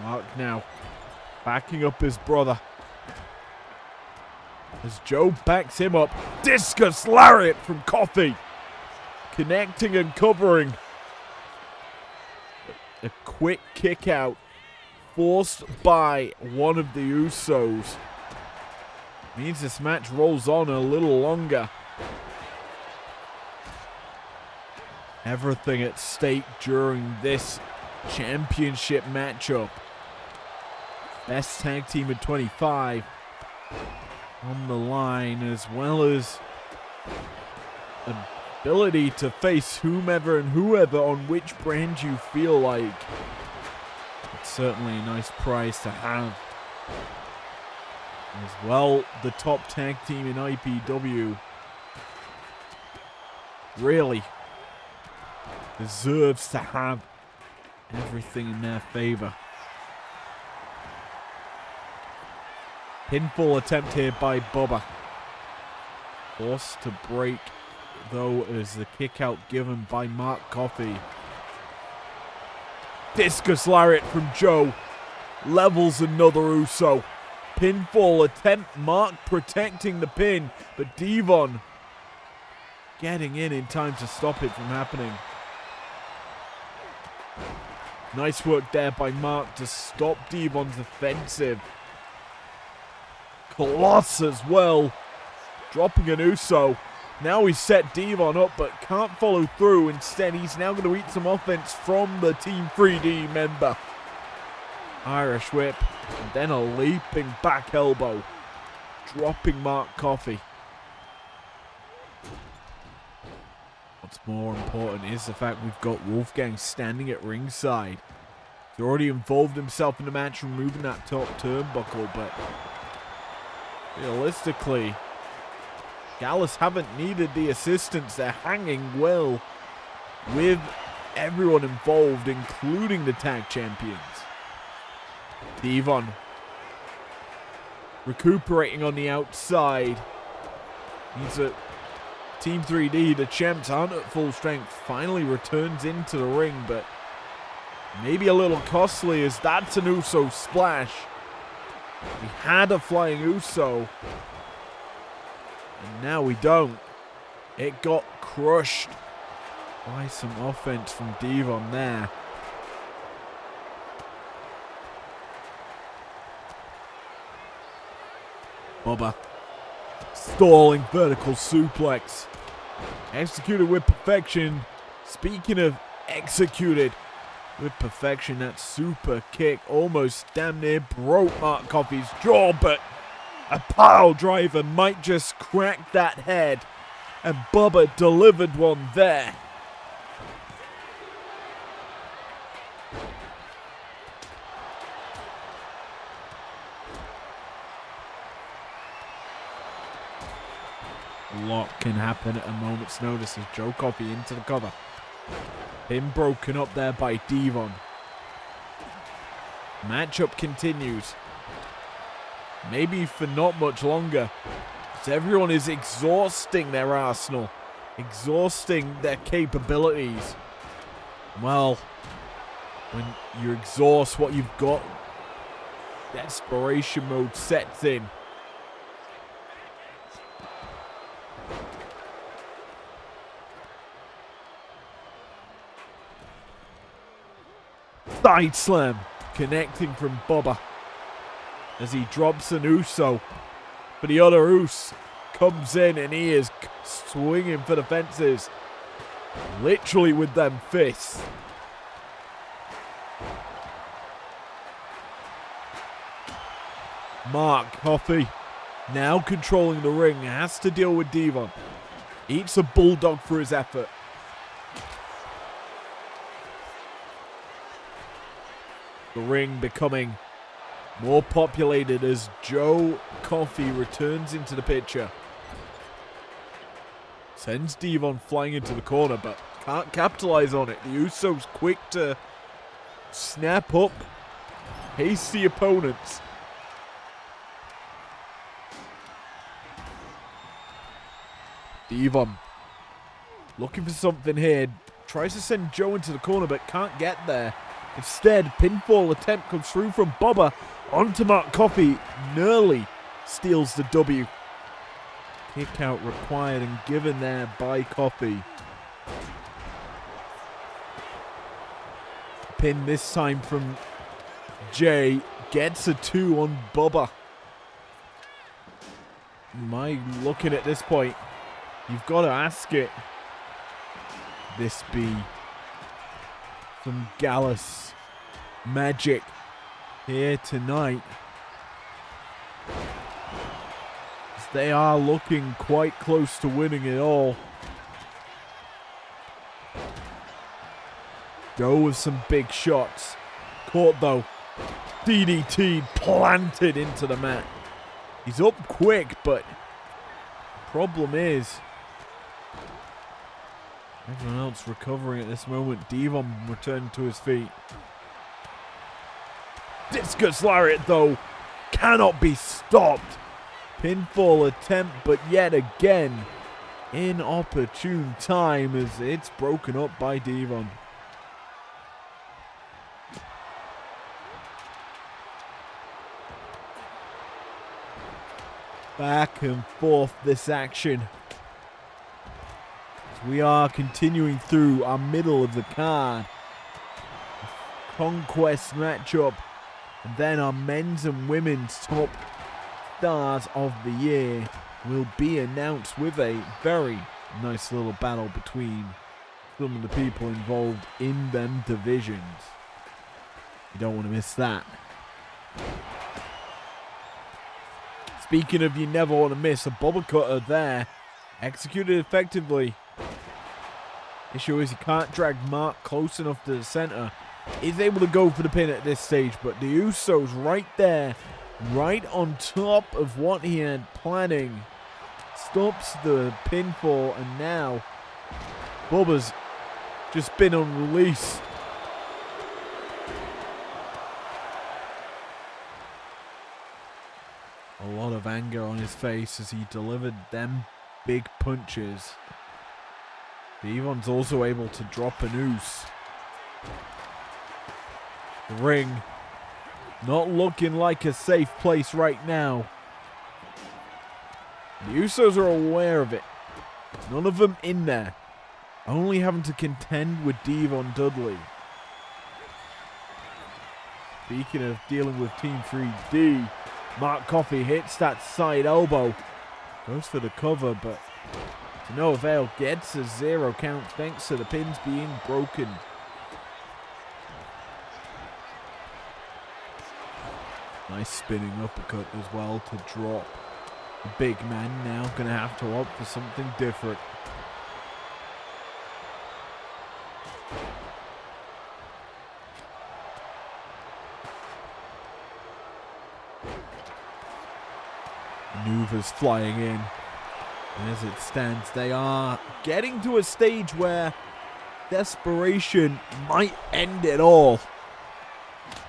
Mark now backing up his brother. As Joe backs him up. Discus lariat from Coffey. Connecting and covering. A quick kick out forced by one of the Usos. Means this match rolls on a little longer. Everything at stake during this championship matchup. Best tag team at 25 on the line, as well as ability to face whomever and whoever on which brand you feel like. It's certainly a nice prize to have. As well, the top tag team in IPW really deserves to have everything in their favor. Pinfall attempt here by Bubba. Forced to break, though, as the kick out given by Mark Coffey. Discus lariat from Joe. Levels another Uso. Pinfall attempt. Mark protecting the pin, but Devon getting in time to stop it from happening. Nice work there by Mark to stop Devon's offensive. Coloss as well. Dropping an Uso. Now he's set Devon up, but can't follow through. Instead, he's now going to eat some offense from the Team 3D member. Irish whip, and then a leaping back elbow. Dropping Mark Coffey. What's more important is the fact we've got Wolfgang standing at ringside. He's already involved himself in the match, removing that top turnbuckle, but realistically, Gallus haven't needed the assistance. They're hanging well with everyone involved, including the tag champions. Devon recuperating on the outside. Needs a Team 3D. The champs aren't at full strength. Finally returns into the ring, but maybe a little costly, as that's an Uso splash. We had a flying Uso, and now we don't. It got crushed by some offense from Devon there. Bubba stalling vertical suplex. Executed with perfection. Speaking of executed with perfection, that super kick almost damn near broke Mark Coffey's jaw, but a pile driver might just crack that head, and Bubba delivered one there. A lot can happen at a moment's notice as Joe Coffey into the cover. Pin broken up there by Devon. Matchup continues. Maybe for not much longer, as everyone is exhausting their arsenal, exhausting their capabilities. Well, when you exhaust what you've got, desperation mode sets in. Side slam connecting from Bubba as he drops an Uso, but the other Us comes in and he is swinging for the fences, literally with them fists. Mark Coffey now controlling the ring, has to deal with Devon. Eats a bulldog for his effort. The ring becoming more populated as Joe Coffey returns into the picture. Sends Devon flying into the corner, but can't capitalize on it. The Usos quick to snap up hasty opponents. Devon looking for something here. Tries to send Joe into the corner, but can't get there. Instead, pinfall attempt comes through from Bubba onto Mark Coffey. Nearly steals the W. Kick out required and given there by Coffey. pin this time from Jay. Gets a 2 on Bubba. Am I looking at this point? You've got to ask it. This be some Gallus magic here tonight. As they are looking quite close to winning it all. Go with some big shots. Caught though. DDT planted into the mat. He's up quick, but problem is everyone else recovering at this moment. Devon returned to his feet. Discus lariat though cannot be stopped. Pinfall attempt, but yet again inopportune time as it's broken up by Devon. Back and forth this action. As we are continuing through our middle of the card. Conquest matchup. And then our men's and women's top stars of the year will be announced with a very nice little battle between some of the people involved in them divisions. You don't want to miss that. Speaking of you never want to miss, a bubble cutter there. Executed effectively. Issue is he can't drag Mark close enough to the center. Is able to go for the pin at this stage, but the Usos right there, right on top of what he had planning. Stops the pinfall, and now Bubba's just been on release. A lot of anger on his face as he delivered them big punches. Devon's also able to drop a noose. The ring not looking like a safe place right now. The Usos are aware of it. None of them in there. Only having to contend with Devon Dudley. Speaking of dealing with Team 3D, Mark Coffey hits that side elbow. Goes for the cover, but to no avail. Gets a 0 count thanks to the pins being broken. Nice spinning uppercut as well to drop. The big man now going to have to opt for something different. Maneuvers flying in. And as it stands, they are getting to a stage where desperation might end it all.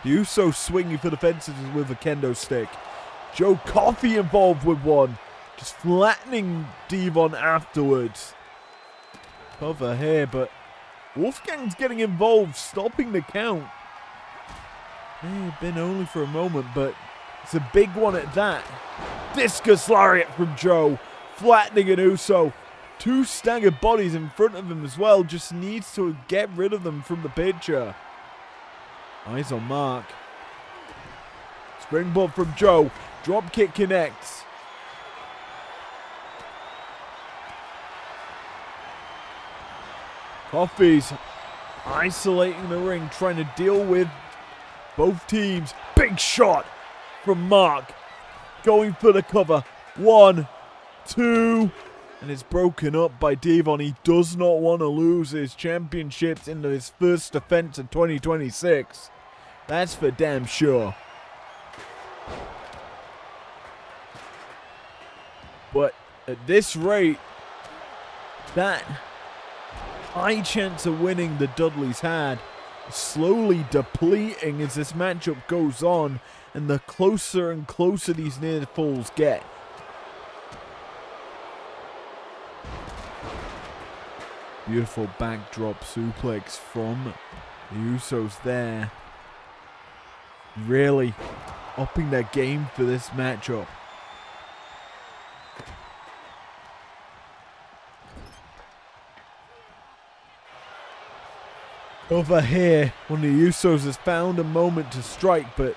The Usos swinging for the fences with a kendo stick. Joe Coffey involved with one. Just flattening Devon afterwards. Cover here, but Wolfgang's getting involved, stopping the count. May have been only for a moment, but it's a big one at that. Discus lariat from Joe. Flattening an Uso. 2 staggered bodies in front of him as well. Just needs to get rid of them from the picture. Eyes on Mark. Springboard from Joe. Drop kick connects. Coffey's isolating the ring, trying to deal with both teams. Big shot from Mark. Going for the cover. 1, 2. And it's broken up by Devon. He does not want to lose his championships into his first defense of 2026. That's for damn sure. But at this rate, that high chance of winning the Dudleys had is slowly depleting as this matchup goes on and the closer and closer these near falls get. Beautiful backdrop suplex from the Usos there. Really upping their game for this matchup. Over here, one of the Usos has found a moment to strike, but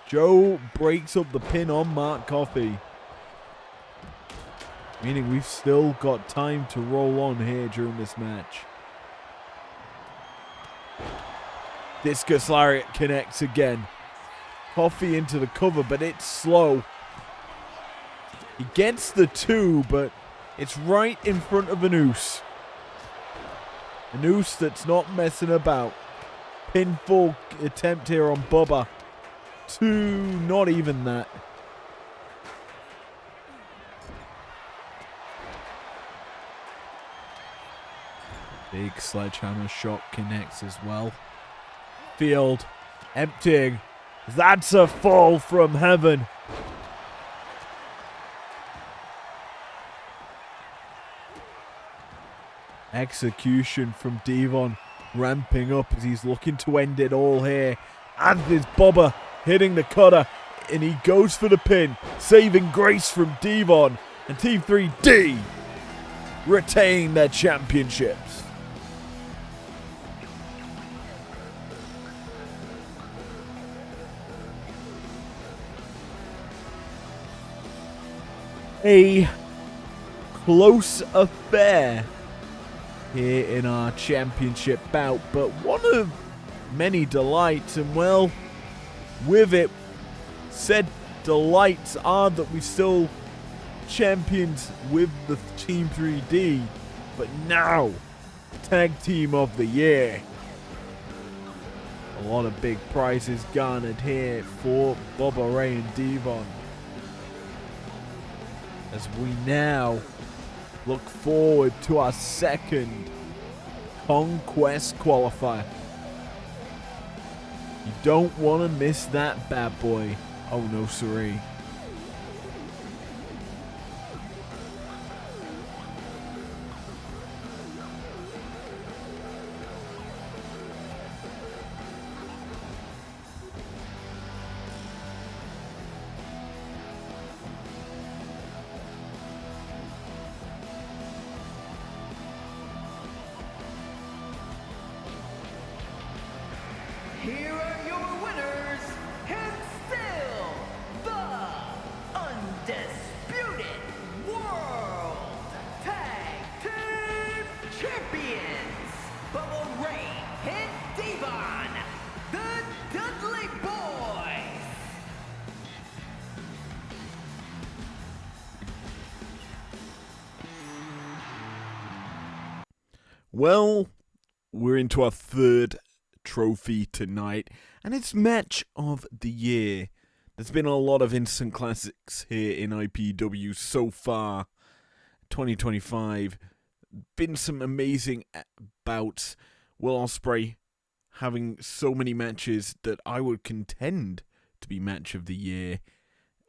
Joe breaks up the pin on Mark Coffey. Meaning we've still got time to roll on here during this match. Discus Lariat connects again. Coffey into the cover, but it's slow. He gets the 2, but it's right in front of a noose. A noose that's not messing about. Pinfall attempt here on Bubba. 2, not even that. Big sledgehammer shot connects as well. Field emptying. That's a fall from heaven. Execution from Devon, ramping up as he's looking to end it all here. And there's Bubba hitting the cutter, and he goes for the pin, saving grace from Devon. And Team 3D retain their championships. A close affair here in our championship bout, but one of many delights, and well, with it, said delights are that we still champions with the Team 3D, but now Tag Team of the Year. A lot of big prizes garnered here for Bubba Ray and Devon, as we now look forward to our second Conquest qualifier. You don't want to miss that bad boy. Oh no, siree. Here are your winners, and still the undisputed World Tag Team Champions, Bubba Ray and Devon, the Dudley Boys. Well, we're into our third trophy tonight, and it's match of the year. There's been a lot of instant classics here in IPW so far. 2025, been some amazing bouts. Will Ospreay having so many matches that I would contend to be match of the year,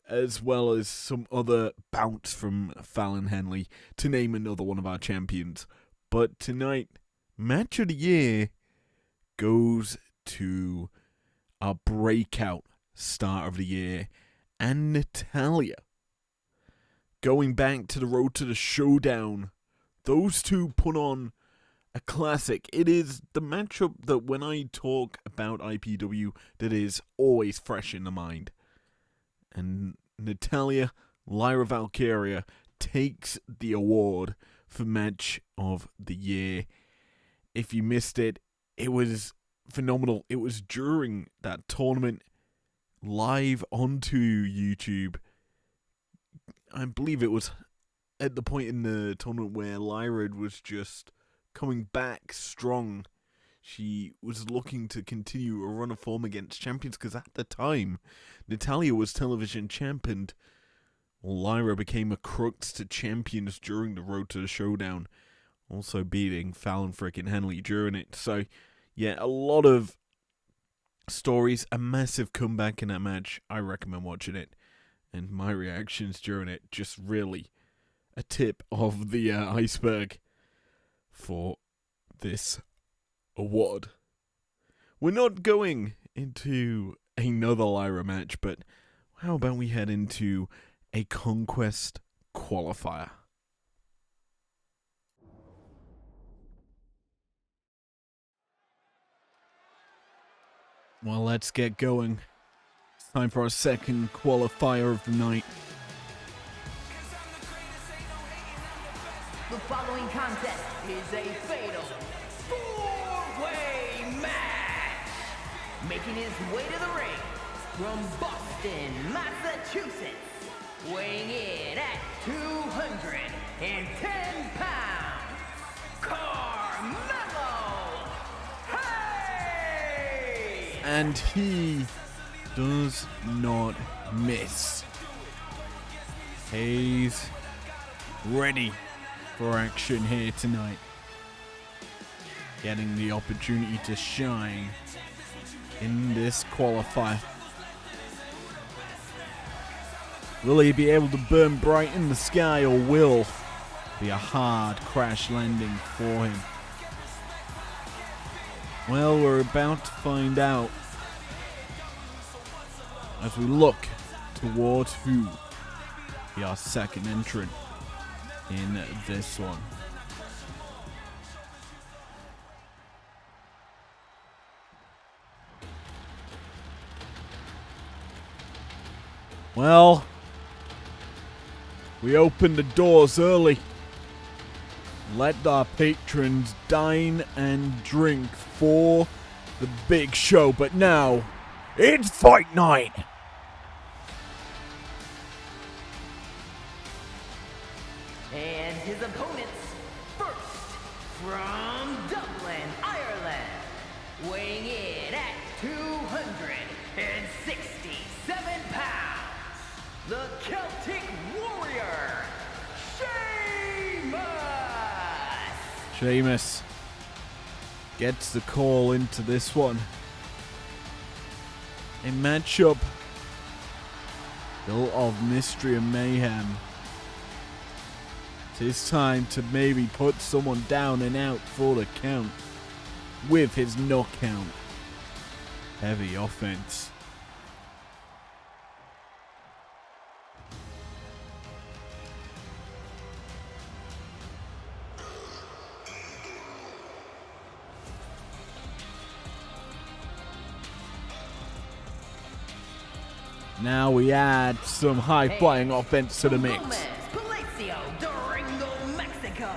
as well as some other bouts from Fallon Henley, to name another one of our champions. But tonight, match of the year goes to our breakout star of the year, and Natalya. Going back to the road to the showdown, those two put on a classic. It is the matchup that when I talk about IPW, that is always fresh in the mind. And Natalya, Lyra Valkyria, takes the award for match of the year. If you missed it, it was phenomenal. It was during that tournament, live onto YouTube. I believe it was at the point in the tournament where Lyra was just coming back strong. She was looking to continue a run of form against champions, because at the time, Natalya was television champ, and Lyra became a crux to champions during the road to the showdown, also beating Fallon frickin' Henley during it. So, yeah, a lot of stories, a massive comeback in that match. I recommend watching it, and my reactions during it, just really a tip of the iceberg for this award. We're not going into another Lyra match, but how about we head into a Conquest qualifier? Well, let's get going. It's time for our second qualifier of the night. The following contest is a fatal four-way match. Making his way to the ring from Boston, Massachusetts, weighing in at 210 pounds, Carmelo Hayes! And he does not miss. Hayes ready for action here tonight. Getting the opportunity to shine in this qualifier. Will he be able to burn bright in the sky, or will be a hard crash landing for him? Well, we're about to find out as we look towards who will be our second entrant in this one. Well, we opened the doors early. Let our patrons dine and drink for the big show, but now it's fight night! And his opponents, first from Dublin, Ireland, weighing in at 267 pounds, the Celtic Warrior, Sheamus gets the call into this one. A matchup full of mystery and mayhem. It's time to maybe put someone down and out for the count with his knockout heavy offense. Now we add some high-flying offense to the mix. Palacio, Durango, Mexico,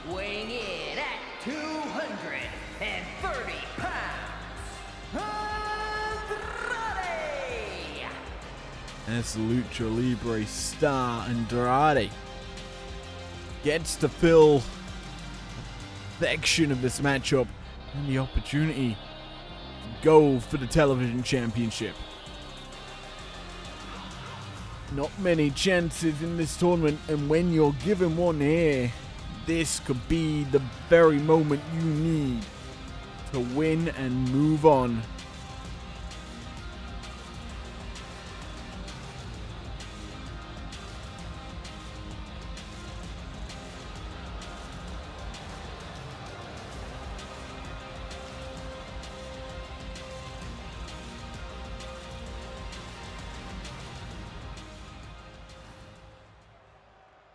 weighing in at 230 pounds, Andrade! As the Lucha Libre star Andrade gets to fill the section of this matchup and the opportunity to go for the television championship. Not many chances in this tournament, and when you're given one here, this could be the very moment you need to win and move on.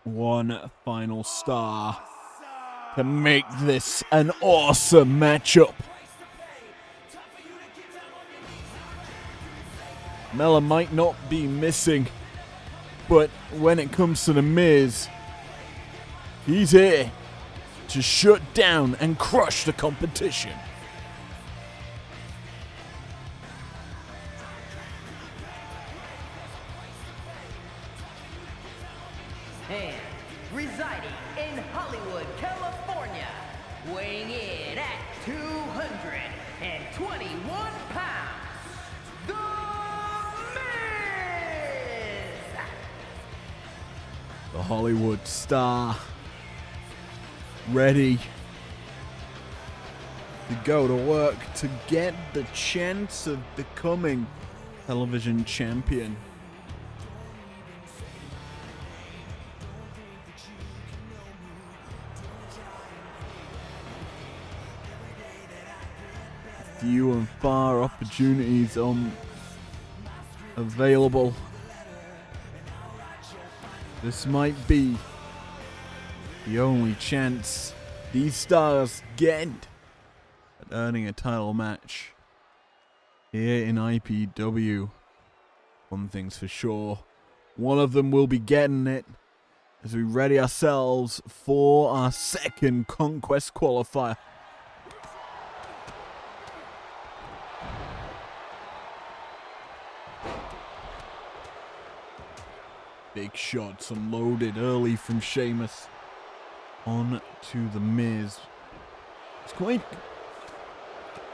One final star to make this an awesome matchup. Mella might not be missing, but when it comes to The Miz, he's here to shut down and crush the competition. And residing in Hollywood, California, weighing in at 221 pounds, The Miz! The Hollywood star, ready to go to work to get the chance of becoming television champion. Few and far opportunities available. This might be the only chance these stars get at earning a title match. here in IPW. One thing's for sure, one of them will be getting it as we ready ourselves for our second Conquest qualifier. Big shots unloaded early from Sheamus on to the Miz. He's quite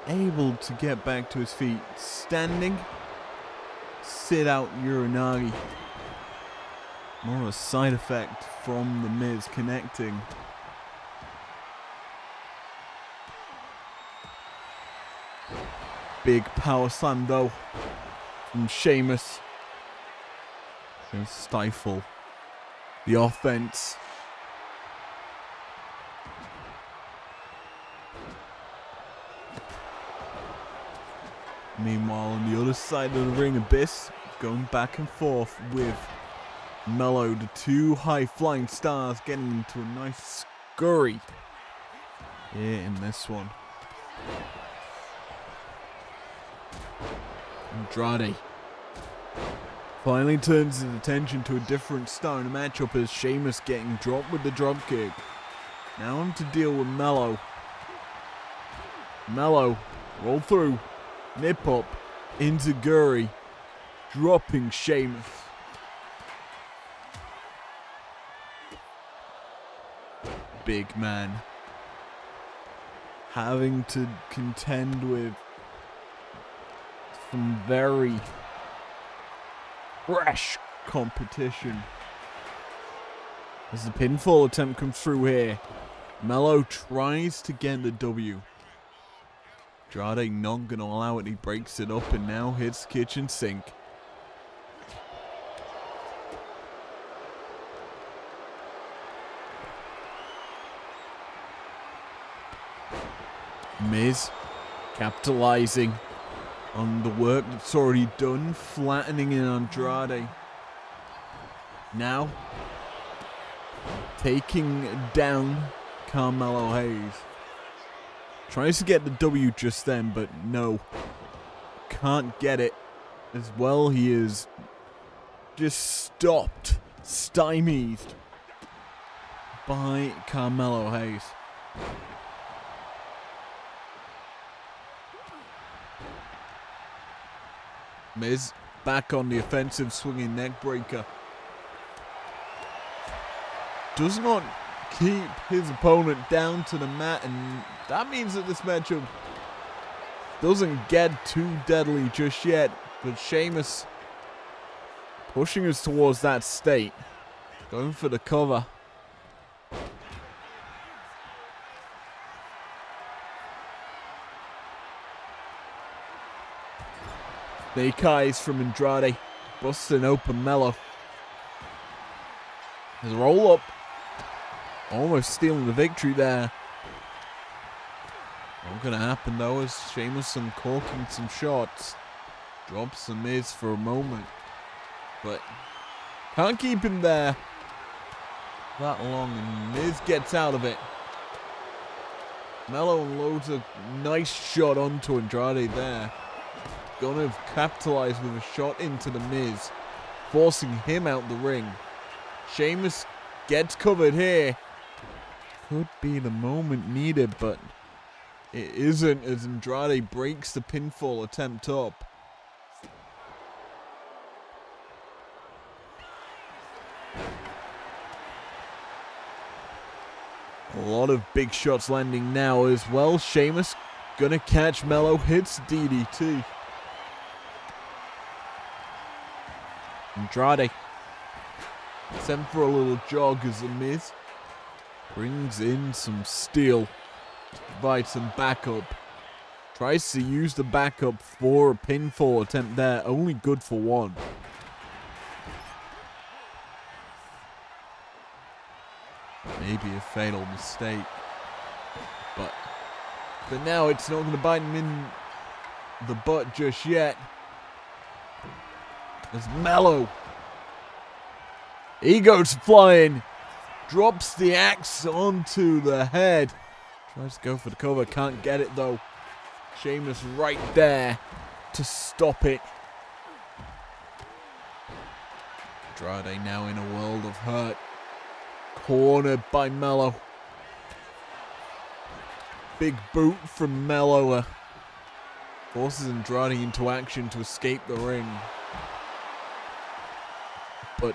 able to get back to his feet. Standing, sit out Uranagi. More of a side effect from the Miz connecting. Big power slam though from Sheamus. Gonna stifle the offense. Meanwhile, on the other side of the ring, Abyss going back and forth with Mello, the two high-flying stars getting into a nice scurry here in this one. Andrade finally turns his attention to a different star in the matchup as Sheamus getting dropped with the dropkick. Now on to deal with Mello. Mello, roll through, nip up, into Guri, dropping Sheamus. Big man having to contend with some very fresh competition. As the pinfall attempt comes through here, Mello tries to get the W. Andrade not going to allow it. He breaks it up and now hits the kitchen sink. Miz capitalizing on the work that's already done, flattening in Andrade. Now, taking down Carmelo Hayes. Tries to get the W just then, but no. Can't get it. As well, he is just stopped, stymied by Carmelo Hayes. Miz back on the offensive, swinging neck breaker. Does not keep his opponent down to the mat, and that means that this matchup doesn't get too deadly just yet. But Sheamus pushing us towards that state, going for the cover. Snake eyes from Andrade, busting open Mello. His roll up, almost stealing the victory there. Not gonna happen though, as Sheamus uncorking some shots. Drops the Miz for a moment, but can't keep him there that long, and Miz gets out of it. Mello unloads a nice shot onto Andrade there. Gonna capitalize with a shot into the Miz, forcing him out the ring. Sheamus gets covered here. Could be the moment needed, but it isn't, as Andrade breaks the pinfall attempt up. A lot of big shots landing now as well. Sheamus gonna catch Mello, hits DDT. Andrade sent for a little jog as the Miz brings in some steel to provide some backup. Tries to use the backup for a pinfall attempt there, only good for one. Maybe a fatal mistake, but now it's not going to bite him in the butt just yet. As Mello, he goes flying, drops the axe onto the head, tries to go for the cover, can't get it though. Sheamus right there, to stop it. Andrade now in a world of hurt. Cornered by Mello. Big boot from Mello. Forces Andrade into action to escape the ring. But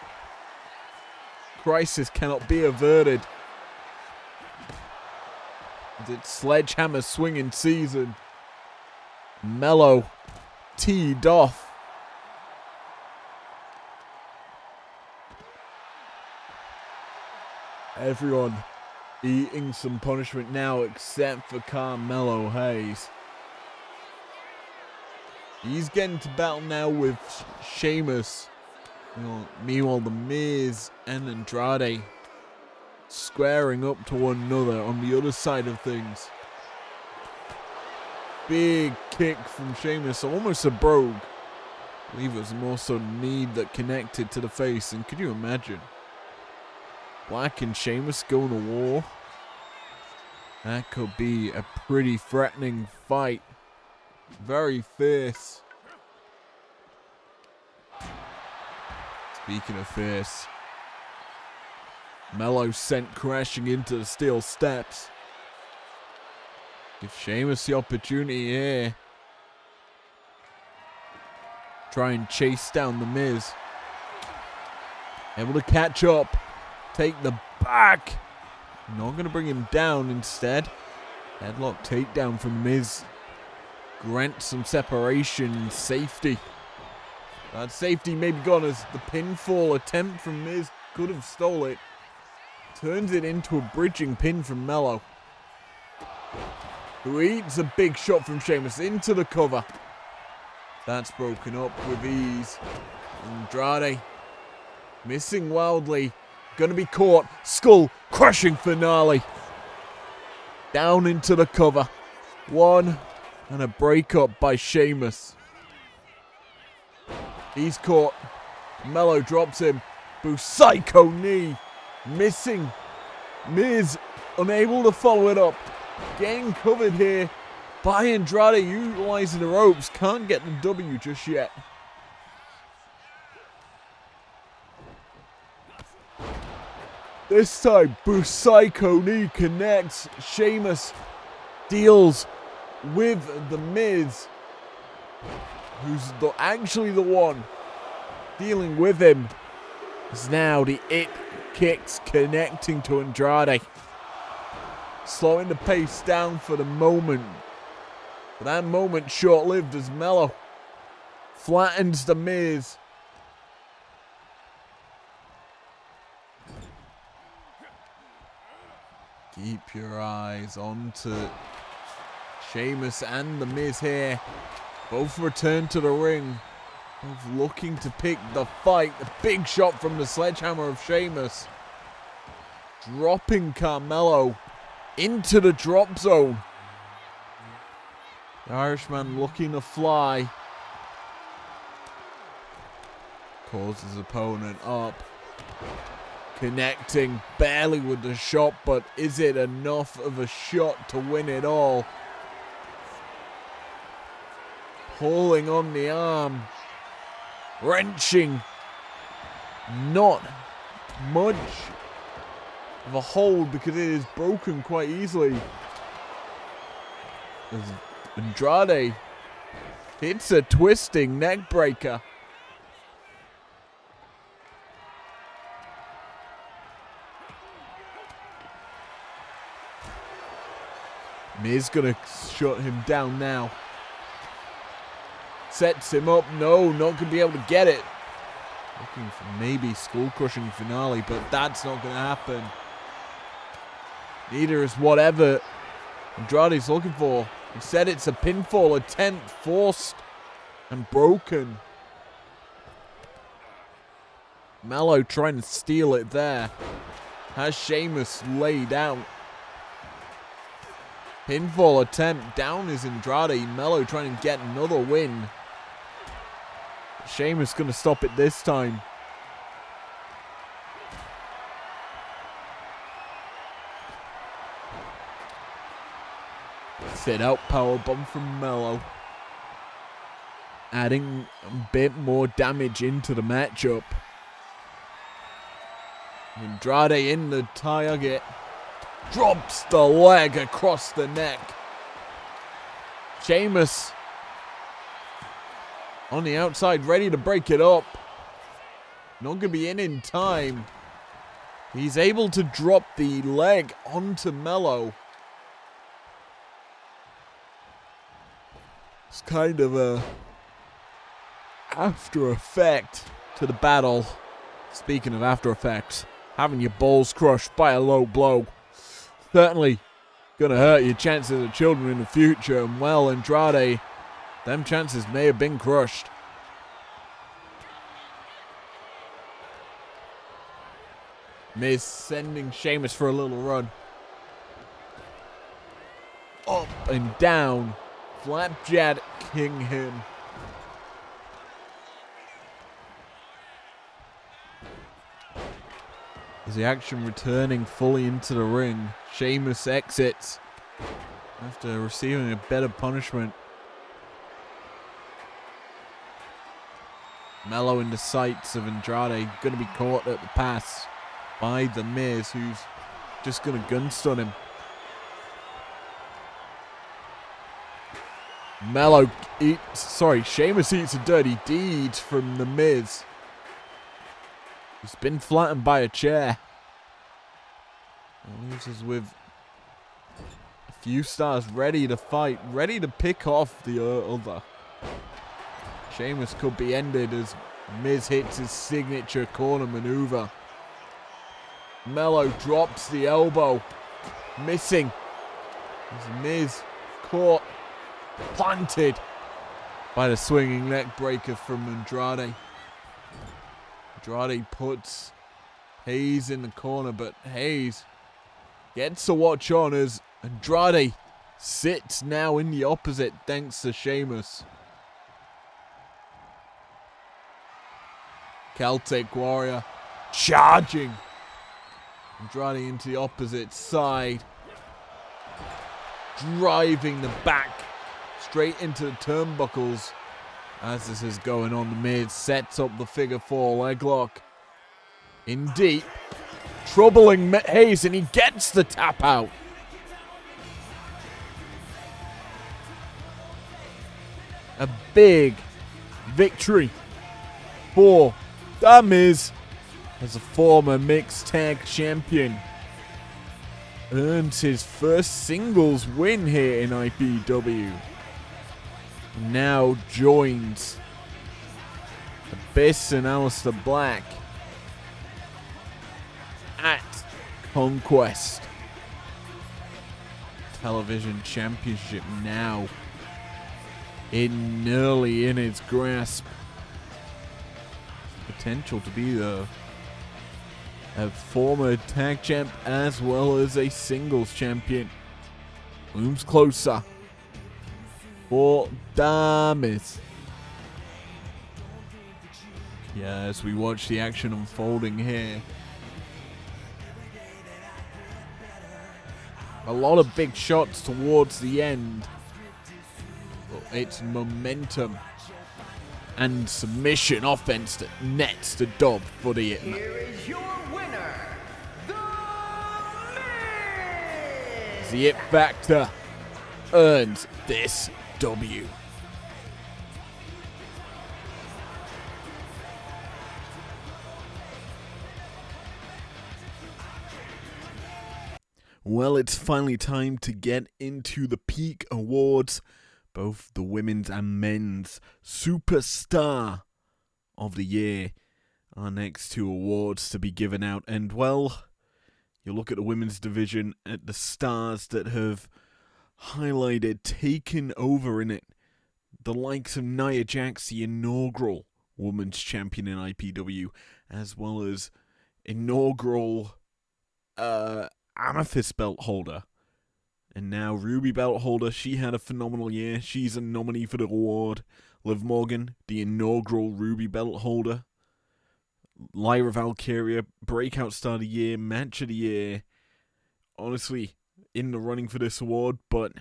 crisis cannot be averted. It's sledgehammer swinging season. Mello teed off. Everyone eating some punishment now except for Carmelo Hayes. He's getting to battle now with Sheamus. Meanwhile, The Miz and Andrade squaring up to one another on the other side of things. Big kick from Sheamus, almost a brogue. I believe it was more so knee that connected to the face. And could you imagine Black and Sheamus going to war? That could be a pretty threatening fight. Very fierce. Speaking of fierce, Mello sent crashing into the steel steps. Give Sheamus the opportunity here. Try and chase down The Miz. Able to catch up. Take the back. Not going to bring him down instead. Headlock takedown from Miz. Grant some separation, safety. That safety may be gone as the pinfall attempt from Miz could have stole it. Turns it into a bridging pin from Mello, who eats a big shot from Sheamus into the cover. That's broken up with ease. Andrade missing wildly. Gonna be caught. Skull crushing finale. Down into the cover. One and a breakup by Sheamus. He's caught. Mello drops him. Psycho knee. Missing. Miz unable to follow it up. Getting covered here by Andrade, utilizing the ropes. Can't get the W just yet. This time, Psycho knee connects. Sheamus deals with The Miz, who's actually the one dealing with him. As now the it kicks connecting to Andrade. Slowing the pace down for the moment. But that moment short-lived as Mello flattens The Miz. Keep your eyes on to Sheamus and The Miz here. Both return to the ring. Both looking to pick the fight. The big shot from the sledgehammer of Sheamus. Dropping Carmelo into the drop zone. The Irishman looking to fly. Calls his opponent up. Connecting barely with the shot, but is it enough of a shot to win it all? Pulling on the arm. Wrenching. Not much of a hold because it is broken quite easily. As Andrade hits a twisting neck breaker. Miz gonna shut him down now. Sets him up. No, not gonna be able to get it. Looking for maybe skull-crushing finale, but that's not gonna happen. Neither is whatever Andrade's looking for. Instead, it's a pinfall attempt, forced and broken. Mello trying to steal it there. Has Sheamus laid out. Pinfall attempt. Down is Andrade. Mello trying to get another win. Sheamus going to stop it this time. Sit out powerbomb from Mello. adding a bit more damage into the matchup. Andrade in the target. Drops the leg across the neck. Sheamus on the outside, ready to break it up. Not going to be in time. He's able to drop the leg onto Mello. It's kind of a after effect to the battle. Speaking of after effects, having your balls crushed by a low blow certainly gonna hurt your chances of children in the future. And well, Andrade, them chances may have been crushed. Miz sending Sheamus for a little run. Up and down. Flapjack king him. Is the action returning fully into the ring? Sheamus exits after receiving a better punishment. Mello in the sights of Andrade, going to be caught at the pass by The Miz, who's just going to gunstun him. Sheamus eats a dirty deed from The Miz. He's been flattened by a chair. And leaves us with a few stars ready to fight, ready to pick off the other. Sheamus could be ended as Miz hits his signature corner maneuver. Mello drops the elbow, missing. As Miz caught, planted by the swinging neck breaker from Andrade. Andrade puts Hayes in the corner, but Hayes gets to watch on as Andrade sits now in the opposite thanks to Sheamus. Celtic Warrior charging Andrade into the opposite side, driving the back straight into the turnbuckles. As this is going on, The Miz sets up the figure four leg lock. In deep, troubling Hayes, and he gets the tap out. A big victory for The Miz as a former mixed tag champion. Earns his first singles win here in IPW. Now joins Abyss and Aleister Black at Conquest. Television Championship now nearly in its grasp. Potential to be a former tag champ as well as a singles champion. Looms closer for The Miz. Yeah, as we watch the action unfolding here. A lot of big shots towards the end. But it's momentum and submission offense that nets the dub for the Hitman. Here is your winner, The Miz! The It Factor earns this W. Well, it's finally time to get into the Peak Awards, both the women's and men's Superstar of the Year. Our next two awards to be given out, and well, you look at the women's division, at the stars that have highlighted, taken over in it. The likes of Nia Jax, the inaugural women's champion in IPW, as well as inaugural Amethyst belt holder. And now Ruby belt holder. She had a phenomenal year. She's a nominee for the award. Liv Morgan, the inaugural Ruby belt holder. Lyra Valkyria, breakout star of the year, match of the year. Honestly, in the running for this award, but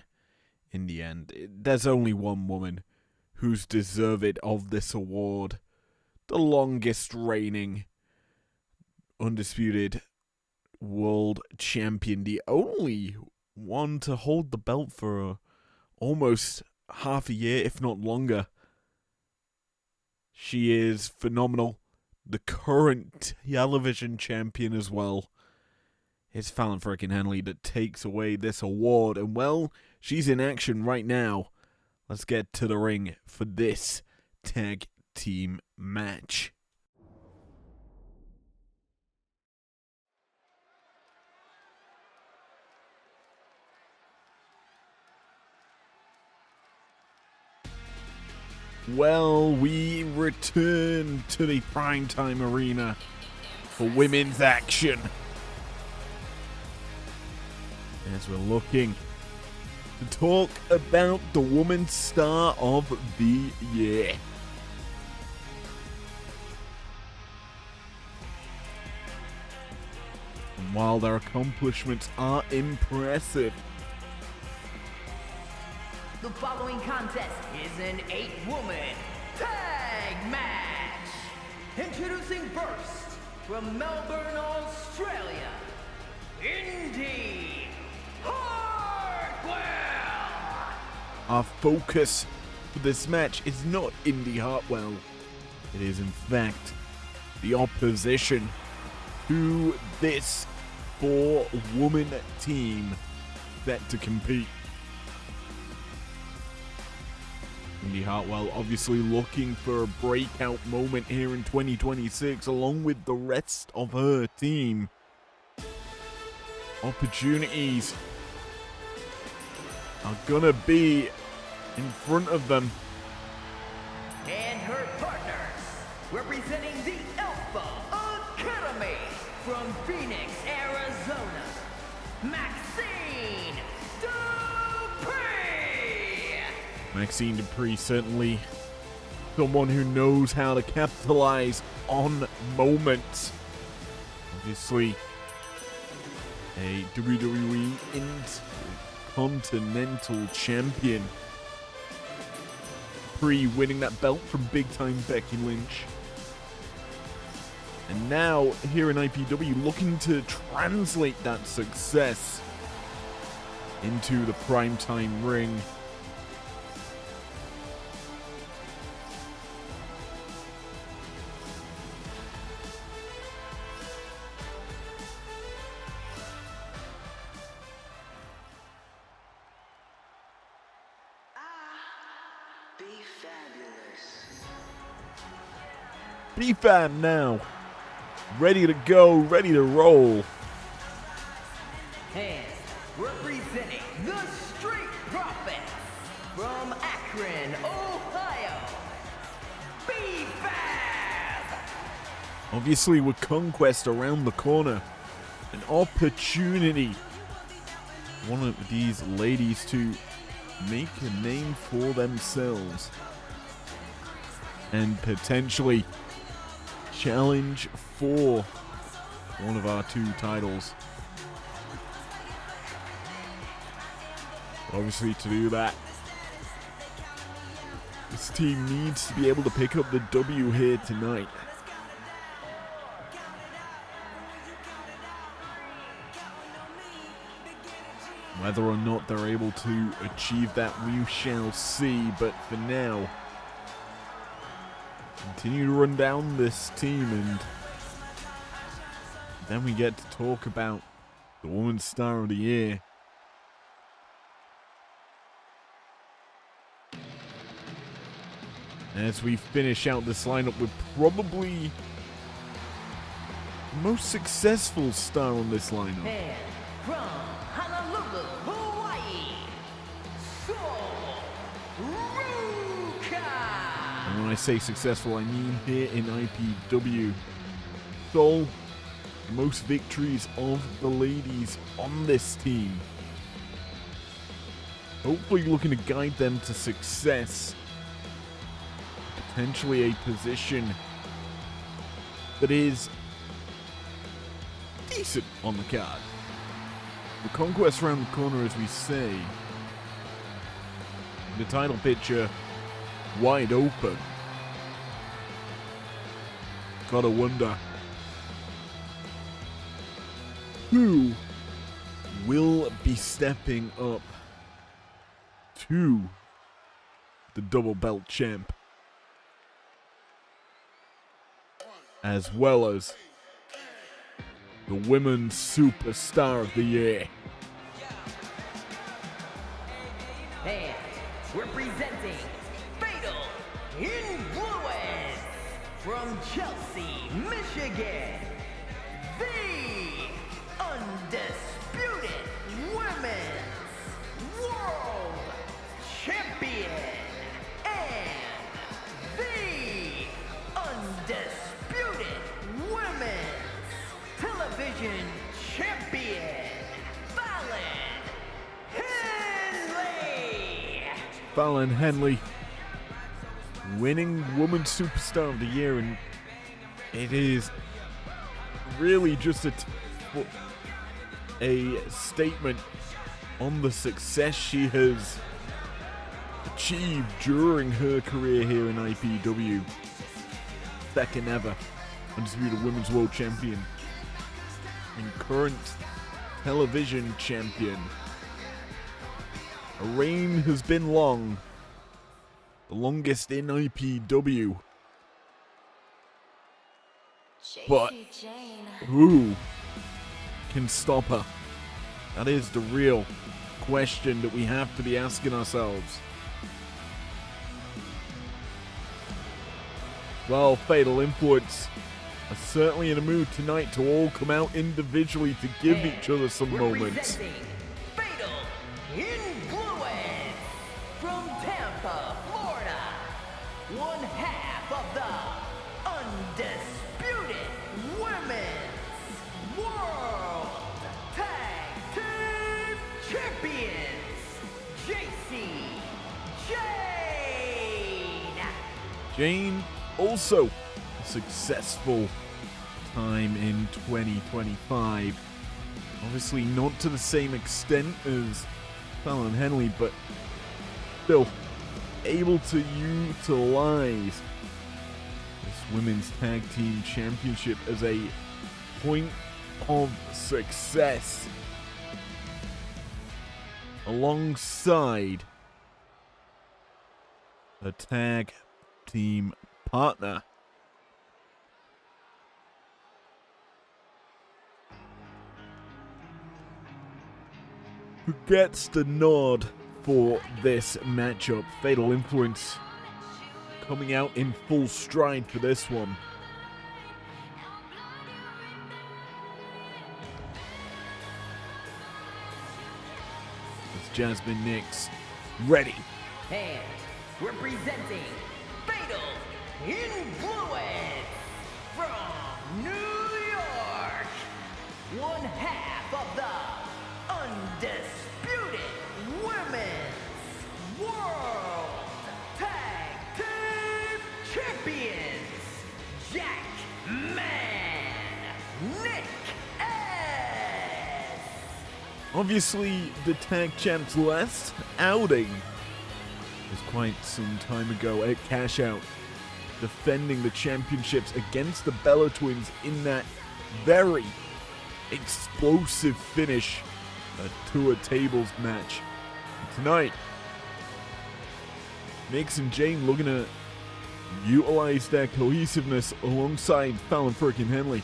in the end, there's only one woman who's deserved of this award. The longest reigning undisputed world champion, the only one to hold the belt for almost half a year, if not longer. She is phenomenal. The current television champion as well. It's Fallon frickin' Henley that takes away this award. And well, she's in action right now. Let's get to the ring for this tag team match. Well, we return to the Primetime Arena for women's action. As we're looking to talk about the Women's Star of the Year. And while their accomplishments are impressive, The following contest is an 8-woman tag match. Introducing first, from Melbourne, Australia, Indy Hartwell. our focus for this match is not Indy Hartwell. It is, in fact, the opposition to this 4-woman team set to compete. Indy Hartwell obviously looking for a breakout moment here in 2026 along with the rest of her team. Opportunities are gonna be in front of them. And her partners, representing the Alpha Academy from Phoenix, Arizona, Maxine Dupree. Maxine Dupree, certainly someone who knows how to capitalize on moments. Obviously, a WWE Intercontinental Champion. Dupree winning that belt from Big Time Becky Lynch. And now, here in IPW, looking to translate that success into the Primetime ring. B-Fam now, ready to go, ready to roll. And representing the Street Profits from Akron, Ohio, B-Fab. Obviously with Conquest around the corner, an opportunity. One of these ladies to make a name for themselves and potentially challenge for one of our 2 titles. Obviously, to do that, this team needs to be able to pick up the W here tonight. Whether or not they're able to achieve that, we shall see. But for now, continue to run down this team, and then we get to talk about the Women's Star of the Year. As we finish out this lineup with probably the most successful star on this lineup. And from Honolulu, Hawaii, Sol Ruka. And when I say successful, I mean here in IPW. Sol, the most victories of the ladies on this team. Hopefully looking to guide them to success. Potentially a position that is decent on the card. The Conquest around the corner, as we say. The title picture wide open. Gotta wonder who will be stepping up to the double belt champ, as well as the women's superstar of the year. And we're presenting Fatal Influence from Chelsea, Michigan, the undisputed women's world champion and the undisputed women's television champion, Fallon Henley. Fallon Henley winning Women's Superstar of the Year, and it is really just a statement on the success she has achieved during her career here in IPW. Second ever undisputed Women's World Champion and current television champion. Her reign has been long, the longest in IPW. But who can stop her? That is the real question that we have to be asking ourselves. Well, Fatal Influence are certainly in a mood tonight to all come out individually to give each other some moments. Fatal Influence from Tampa, Florida, one half of the undisputed women's world tag team champions, JC Jane. Jane also a successful time in 2025. Obviously not to the same extent as Fallon Henley, but still able to utilize this Women's Tag Team Championship as a point of success alongside a tag team partner. Who gets the nod for this matchup? Fatal Influence coming out in full stride for this one. It's Jasmine Nix ready. And we're presenting Fatal Influence from New York, one half of the undisputed women's world tag team champions, Jack Man, Nick S. Obviously, the tag champ's last outing was quite some time ago at Cash Out, defending the championships against the Bella Twins in that very explosive finish to a tables match. And tonight, Nix and Jane looking to utilize their cohesiveness alongside Fallon frickin' Henley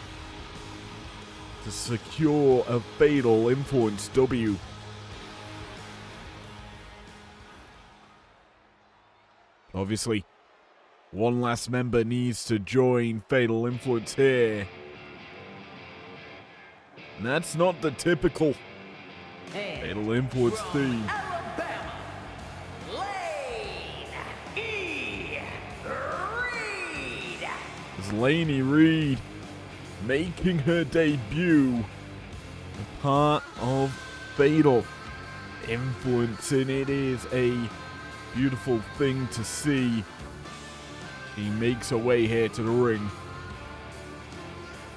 to secure a Fatal Influence W. Obviously, one last member needs to join Fatal Influence here. And that's not the typical Fatal Influence theme. Alabama, Lane E. Reed. It's Laney Reed making her debut, a part of Fatal Influence, and it is a beautiful thing to see. He makes her way here to the ring.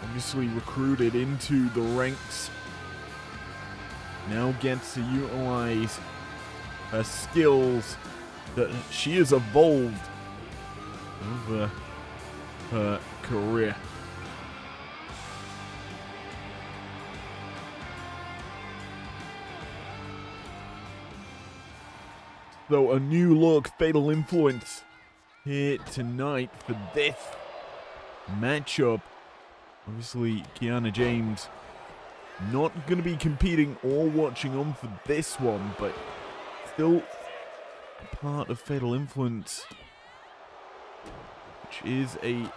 Obviously recruited into the ranks. Now gets to utilize her skills that she has evolved of her career. So a new look, Fatal Influence, here tonight for this matchup. Obviously, Kiana James not going to be competing or watching on for this one, but still part of Fatal Influence, which is a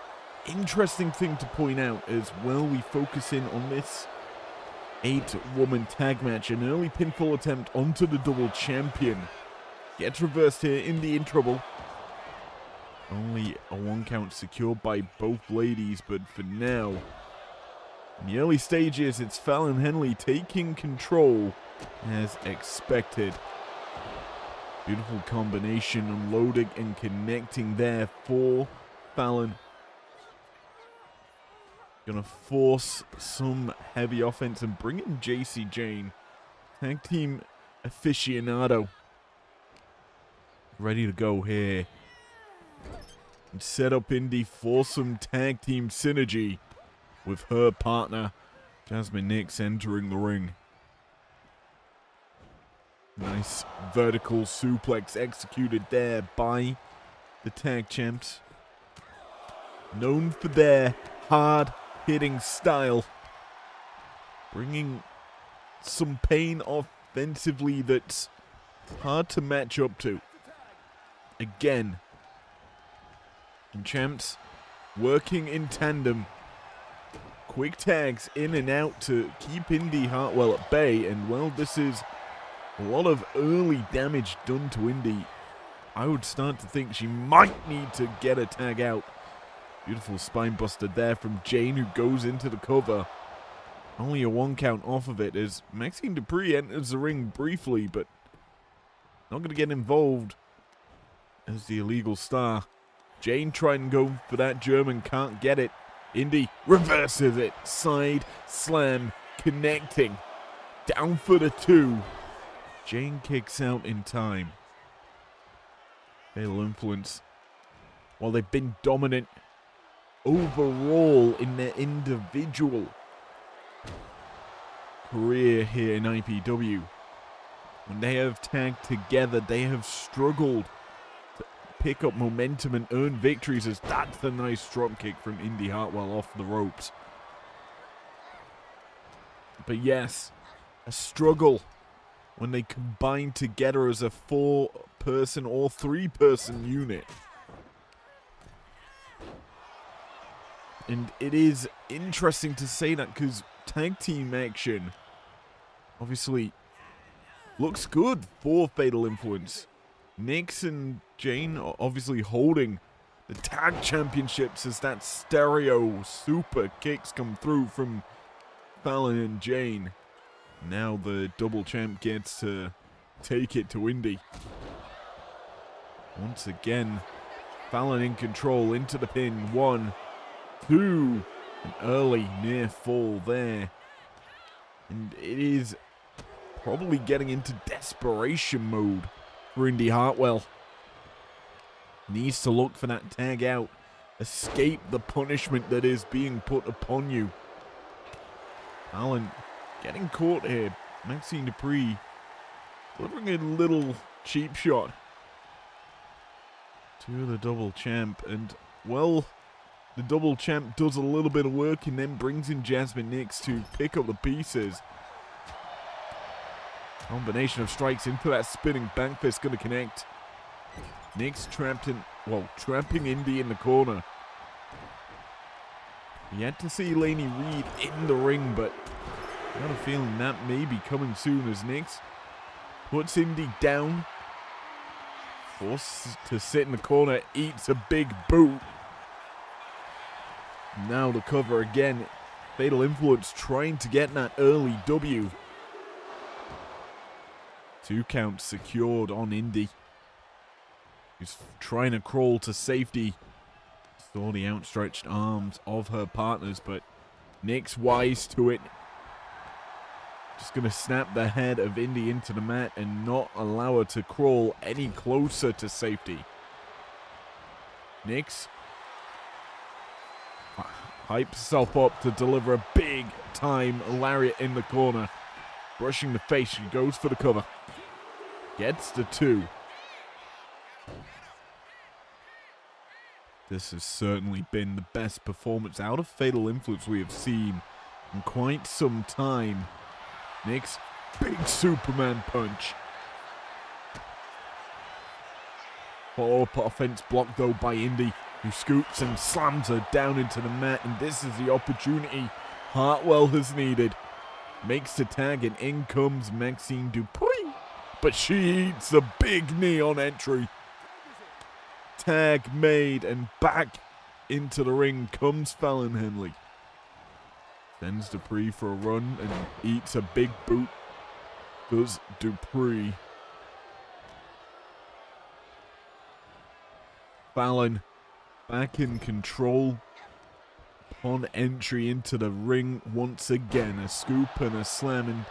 interesting thing to point out as well. We focus in on this 8-woman tag match, an early pinfall attempt onto the double champion. Gets reversed here, Indy in trouble. Only a 1 count secured by both ladies, but for now, in the early stages, it's Fallon Henley taking control as expected. Beautiful combination, unloading and connecting there for Fallon. Gonna force some heavy offense and bring in JC Jane, tag team aficionado. Ready to go here. And set up Indy for some tag team synergy with her partner, Jasmine Nix, entering the ring. Nice vertical suplex executed there by the tag champs. Known for their hard-hitting style. Bringing some pain offensively that's hard to match up to. Again. And champs working in tandem. Quick tags in and out to keep Indy Hartwell at bay. And well, this is a lot of early damage done to Indy. I would start to think she might need to get a tag out. Beautiful spine buster there from Jane, who goes into the cover. Only a 1 count off of it as Maxine Dupree enters the ring briefly, but not going to get involved as the illegal star. Jane trying to go for that German, can't get it. Indy reverses it. Side slam connecting. Down for the 2. Jane kicks out in time. Fatal Influence, while they've been dominant overall in their individual career here in IPW, when they have tagged together, they have struggled to pick up momentum and earn victories, as that's a nice drop kick from Indy Hartwell off the ropes. But yes, a struggle when they combine together as a 4-person or 3-person unit. And it is interesting to say that because tag team action obviously looks good for Fatal Influence. Nix and Jane are obviously holding the tag championships as that stereo super kicks come through from Fallon and Jane. Now the double champ gets to take it to Indy. Once again, Fallon in control into the pin. 1, 2, an early near fall there. And it is probably getting into desperation mode for Indy Hartwell. Needs to look for that tag out. Escape the punishment that is being put upon you. Fallon getting caught here. Maxine Dupree delivering a little cheap shot to the double champ. And, well, the double champ does a little bit of work and then brings in Jasmine Nix to pick up the pieces. Combination of strikes into that spinning bank fist, going to connect. Nix trapping Indy in the corner. Yet to see Lainey Reed in the ring, but I got a feeling that may be coming soon as Nix puts Indy down. Forced to sit in the corner, eats a big boot. Now the cover again. Fatal Influence trying to get that early W. 2 counts secured on Indy. He's trying to crawl to safety. Saw the outstretched arms of her partners, but Nix wise to it. Just going to snap the head of Indy into the mat and not allow her to crawl any closer to safety. Nix hypes herself up to deliver a big time lariat in the corner. Brushing the face, she goes for the cover. Gets the 2. This has certainly been the best performance out of Fatal Influence we have seen in quite some time. Nix, big Superman punch. Follow-up offense blocked though by Indy, who scoops and slams her down into the mat, and this is the opportunity Hartwell has needed. Makes the tag, and in comes Maxine Dupree, but she eats a big knee on entry. Tag made, and back into the ring comes Fallon Henley. Sends Dupree for a run and eats a big boot. Does Dupree. Fallon back in control upon entry into the ring once again. A scoop and a slam. And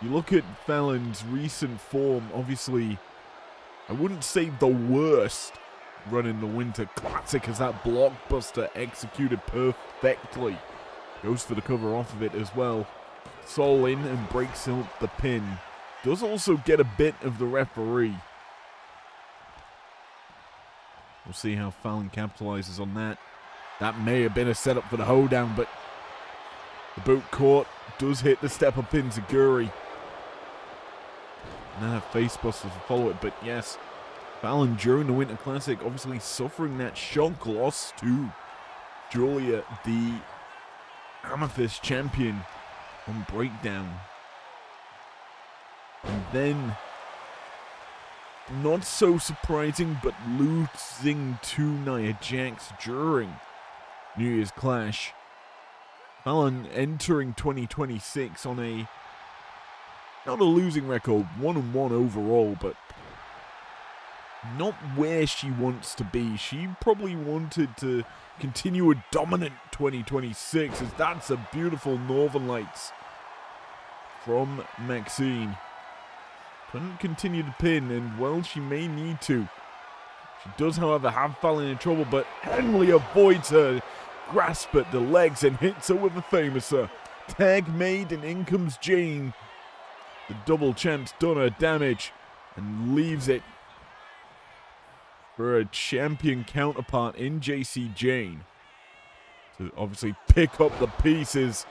you look at Fallon's recent form, obviously, I wouldn't say the worst run in the Winter Classic, as that blockbuster executed perfectly. Goes for the cover off of it as well. Sol in and breaks up the pin. Does also get a bit of the referee. We'll see how Fallon capitalizes on that. That may have been a setup for the hoedown, but the boot caught. Does hit the step-up pin Zaguri. And then a facebuster to follow it, but yes, Fallon during the Winter Classic obviously suffering that shock loss to Julia, the Amethyst champion, on Breakdown. And then, not so surprising, but losing to Nia Jax during New Year's Clash. Fallon entering 2026 on a, not a losing record, 1-1 overall, but not where she wants to be. She probably wanted to continue a dominant 2026, as that's a beautiful Northern Lights from Maxine. Couldn't continue to pin, and well, she may need to. She does, however, have Fallon in trouble, but Henley avoids her grasp at the legs and hits her with a famouser. Tag made, and in comes Jane. The double champ's done her damage and leaves it for a champion counterpart in JC Jane to obviously pick up the pieces.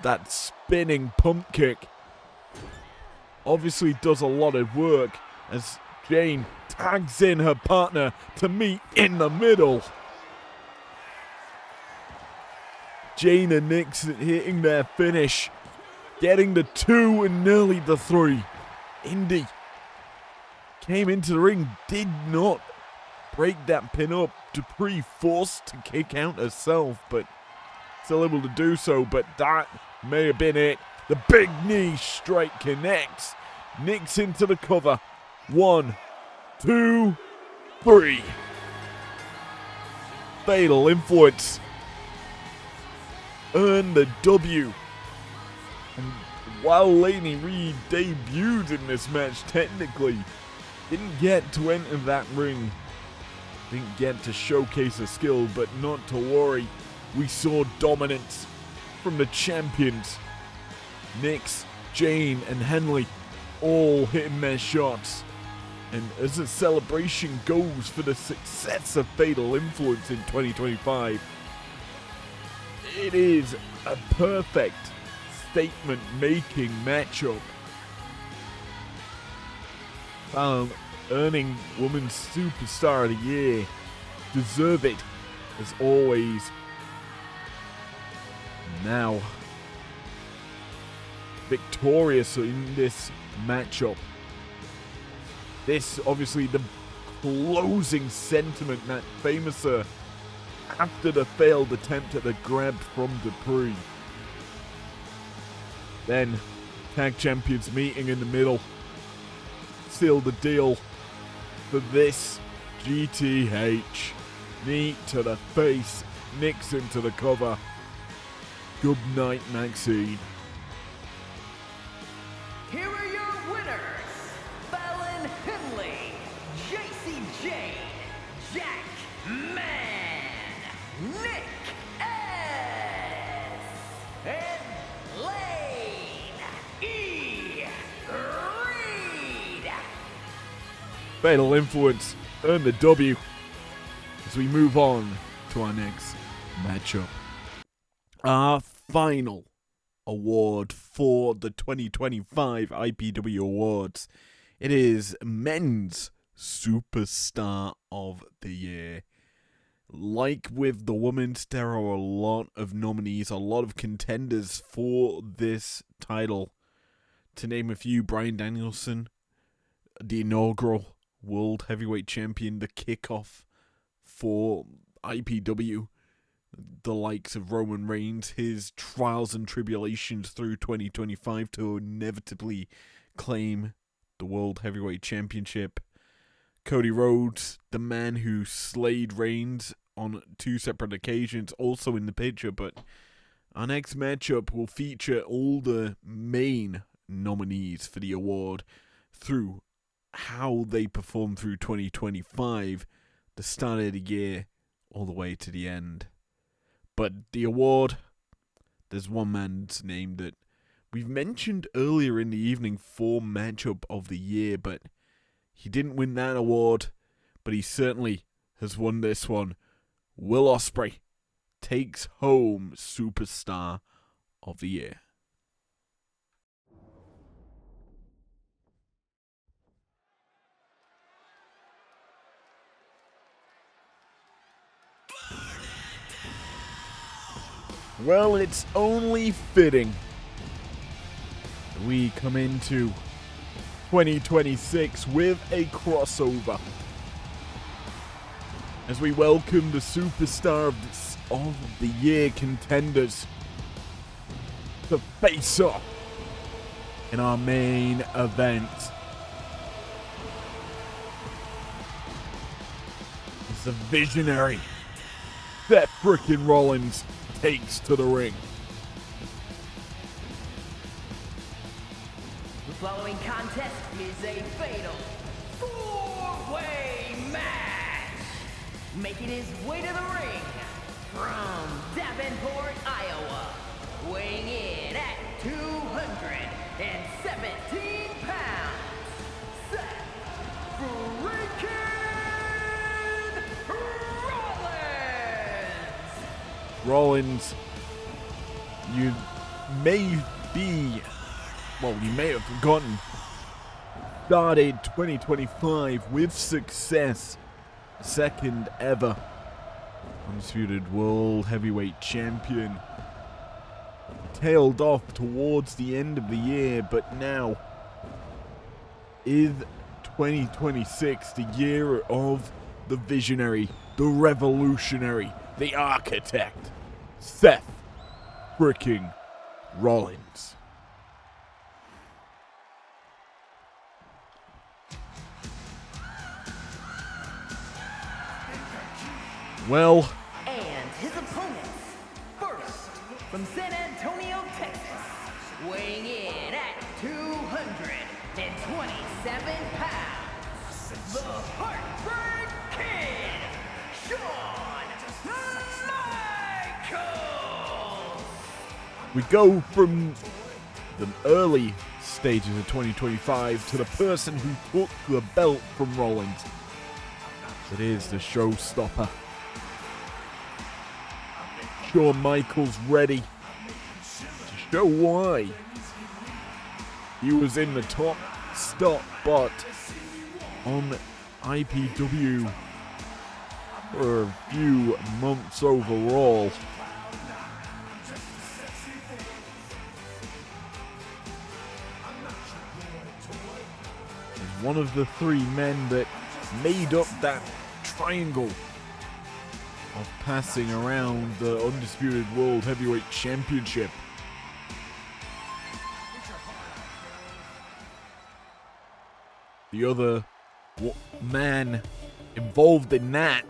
That spinning pump kick obviously does a lot of work as Jane tags in her partner to meet in the middle. Jane and Nix hitting their finish, getting the 2 and nearly the 3. Indy came into the ring, did not break that pin up. Dupree forced to kick out herself, but still able to do so, but that may have been it. The big knee strike connects. Nix into the cover. 1, 2, 3. Fatal Influence earned the W. And while Lainey Reed debuted in this match, technically didn't get to enter that ring, didn't get to showcase her skill, but not to worry. We saw dominance from the champions. Nix, Jane, and Henley all hitting their shots. And as the celebration goes for the success of Fatal Influence in 2025, it is a perfect statement-making matchup. Fallon earning Women's Superstar of the Year. Deserve it, as always. Now, victorious in this matchup. This, obviously, the closing sentiment, that famouser after the failed attempt at the grab from Dupree. Then, tag champions meeting in the middle. Seal the deal for this GTH. Knee to the face, Nixon to the cover. Good night, Maxine. Here are your winners, Fallon Henley, JC Jane, Fatal Influence earn the W as we move on to our next matchup. Our final award for the 2025 IPW Awards. It is Men's Superstar of the Year. Like with the women's, there are a lot of nominees, a lot of contenders for this title. To name a few, Bryan Danielson, the inaugural World Heavyweight Champion, the kickoff for IPW, the likes of Roman Reigns, his trials and tribulations through 2025 to inevitably claim the World Heavyweight Championship. Cody Rhodes, the man who slayed Reigns on 2 separate occasions, also in the picture, but our next matchup will feature all the main nominees for the award through how they perform through 2025, the start of the year, all the way to the end. But the award, there's one man's name that we've mentioned earlier in the evening for matchup of the year, but he didn't win that award, but he certainly has won this one. Will Ospreay takes home Superstar of the Year. Well, it's only fitting we come into 2026 with a crossover as we welcome the Superstar of the Year contenders to face off in our main event. It's a visionary Seth frickin' Rollins takes to the ring. The following contest is a fatal 4-way match. Making his way to the ring from Davenport, Iowa, weighing in at 217 pounds, Seth freaking Rollins. Rollins, you may have forgotten, started 2025 with success, second ever Undisputed World Heavyweight Champion. Tailed off towards the end of the year, but now is 2026 the year of the visionary, the revolutionary, the architect, Seth fricking Rollins. Well, And his opponents, first from San Antonio, Texas, weighing in at 227 pounds, the Heartbreak Kid, Shawn Michaels. we go from the early stages of 2025 to the person who took the belt from Rollins. It is the showstopper. Shawn Michaels ready to show why he was in the top spot on IPW for a few months overall. He's one of the 3 men that made up that triangle of passing around the Undisputed World Heavyweight Championship. The other man involved in that,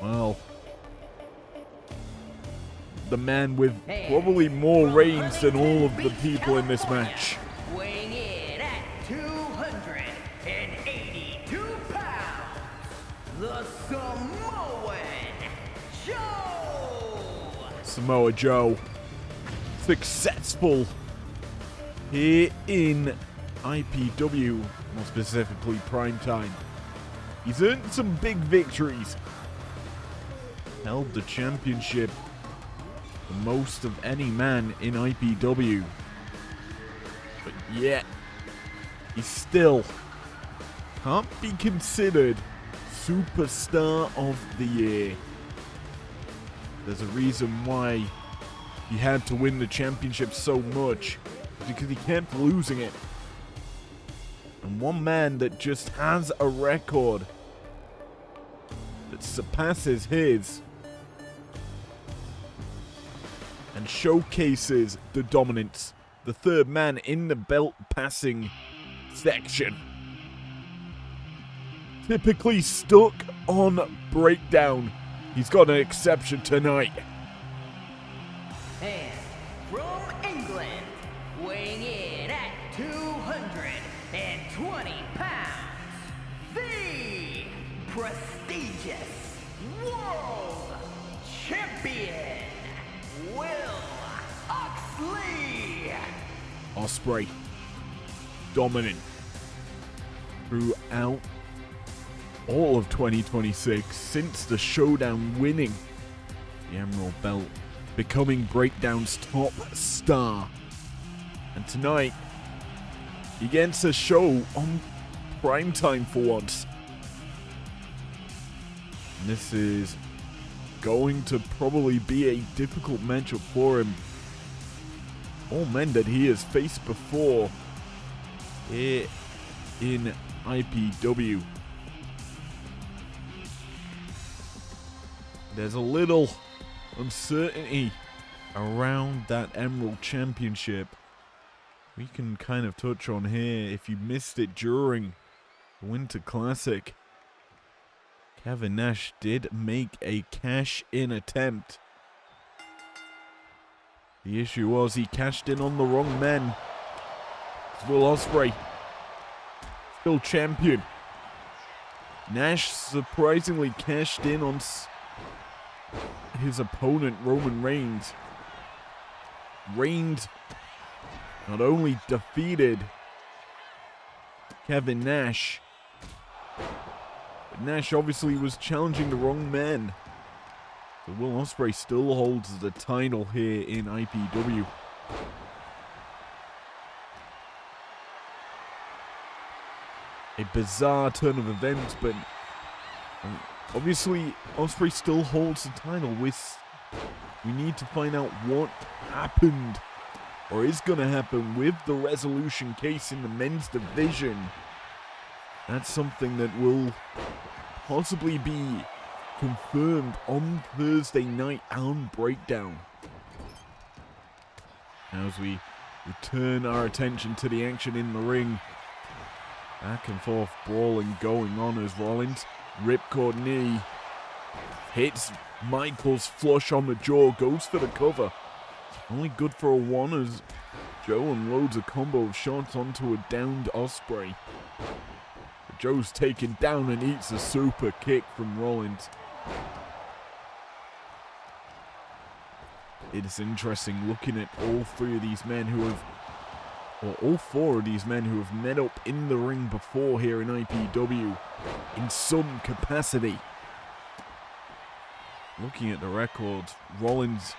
well, the man with probably more reigns than all of the people in this match. Weighing in at 282 pounds, the Samoan Joe. Samoa Joe, successful here in IPW, more specifically Primetime. He's earned some big victories. Held the championship the most of any man in IPW. But yet, he still can't be considered Superstar of the Year. There's a reason why he had to win the championship so much, because he kept losing it. And one man that just has a record that surpasses his and showcases the dominance, the third man in the belt passing section. Typically stuck on breakdown. He's got an exception tonight. And from England, weighing in at 220 pounds, the prestigious World Champion, Will Oxley. Ospreay, dominant throughout all of 2026 since the Showdown winning the Emerald Belt, becoming Breakdown's top star. And tonight, he gets a show on Primetime for once. And this is going to probably be a difficult matchup for him. All men that he has faced before here in IPW. There's a little uncertainty around that Emerald Championship. We can kind of touch on here. If you missed it during the Winter Classic, Kevin Nash did make a cash-in attempt. The issue was he cashed in on the wrong men. It's Will Ospreay, still champion. Nash surprisingly cashed in on his opponent, Roman Reigns. Reigns not only defeated Kevin Nash, but Nash obviously was challenging the wrong man. So Will Ospreay still holds the title here in IPW. A bizarre turn of events, but obviously Ospreay still holds the title. We need to find out what happened or is going to happen with the resolution case in the men's division. That's something that will possibly be confirmed on Thursday night on Breakdown. Now as we return our attention to the action in the ring, back and forth brawling going on as Rollins, ripcord knee, hits Michaels flush on the jaw, goes for the cover. Only good for a one as Joe unloads a combo of shots onto a downed Ospreay. But Joe's taken down and eats a super kick from Rollins. It's interesting looking at all three of these men who have, or all four of these men who have met up in the ring before here in IPW in some capacity. Looking at the records, Rollins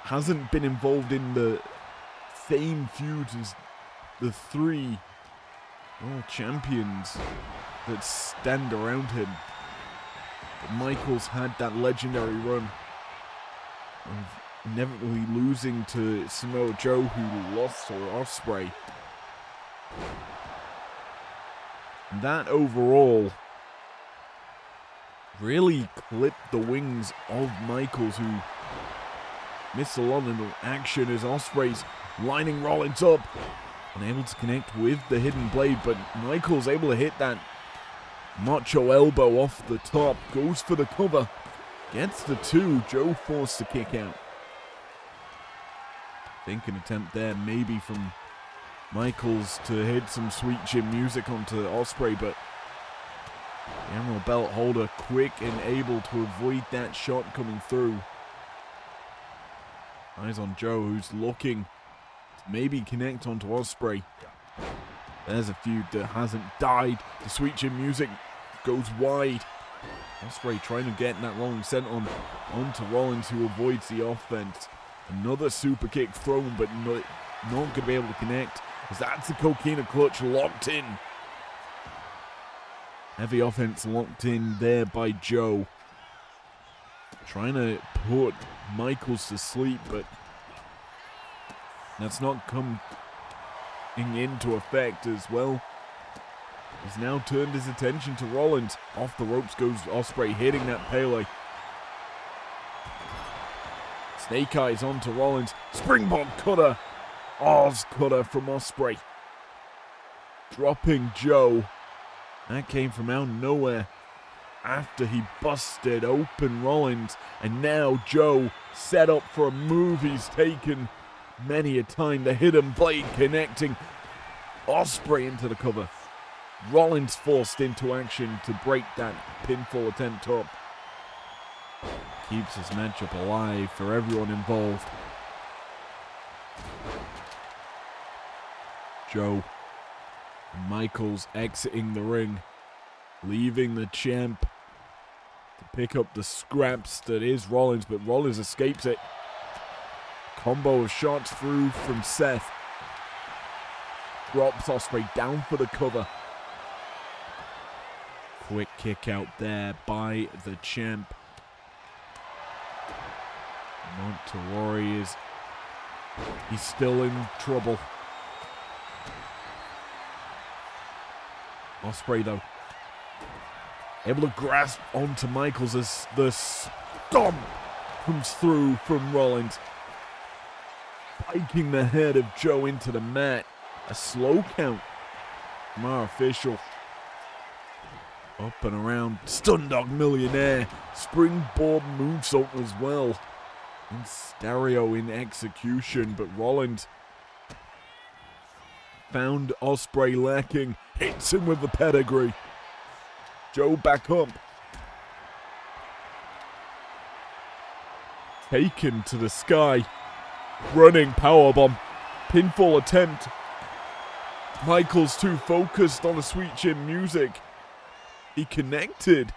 hasn't been involved in the same feuds as the three world champions that stand around him. But Michaels had that legendary run of inevitably losing to Samoa Joe, who lost to Ospreay. And that overall really clipped the wings of Michaels, who missed a lot of the action as Ospreay's lining Rollins up. Unable to connect with the hidden blade, but Michaels able to hit that macho elbow off the top. Goes for the cover. Gets the two. Joe forced to kick out. I think an attempt there maybe from Michaels to hit some sweet gym music onto Ospreay, but the Emerald Belt holder quick and able to avoid that shot coming through. Eyes on Joe, who's looking to maybe connect onto Ospreay. There's a feud that hasn't died. The sweet gym music goes wide. Ospreay trying to get that rolling senton onto Rollins, who avoids the offense. Another super kick thrown, but not going to be able to connect, as that's the Coquina clutch locked in. Heavy offense locked in there by Joe. Trying to put Michaels to sleep, but that's not coming into effect as well. He's now turned his attention to Rollins. Off the ropes goes Ospreay, hitting that Pele. Snake Eyes onto Rollins. Springboard cutter. Oz cutter from Ospreay. Dropping Joe. That came from out of nowhere after he busted open Rollins. And now Joe set up for a move he's taken many a time. The hidden blade connecting Ospreay into the cover. Rollins forced into action to break that pinfall attempt up. Keeps this matchup alive for everyone involved. Joe and Michaels exiting the ring, leaving the champ to pick up the scraps that is Rollins, but Rollins escapes it. Combo of shots through from Seth. Drops Ospreay down for the cover. Quick kick out there by the champ. Monterori he's still in trouble. Ospreay though, able to grasp onto Michaels as the stomp comes through from Rollins. Spiking the head of Joe into the mat. A slow count from our official. Up and around. Stundog Millionaire. Springboard moonsault as well. In stereo in execution, but Rollins found Ospreay lacking. Hits him with the pedigree. Joe back up. Taken to the sky. Running powerbomb. Pinfall attempt. Michaels too focused on the sweet chin music. He connected.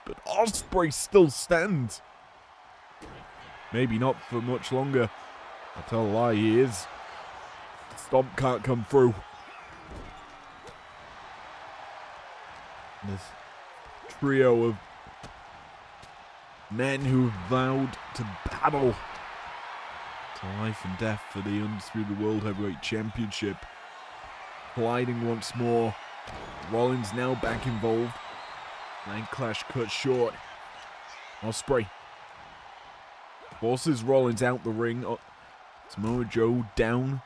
But Ospreay still stands. Maybe not for much longer. I tell a lie, he is. The stomp can't come through. This trio of men who vowed to battle to life and death for the Undisputed World Heavyweight Championship. Colliding once more. Rollins now back involved. Leg clash cut short. Ospreay forces Rollins out the ring. Samoa Joe down.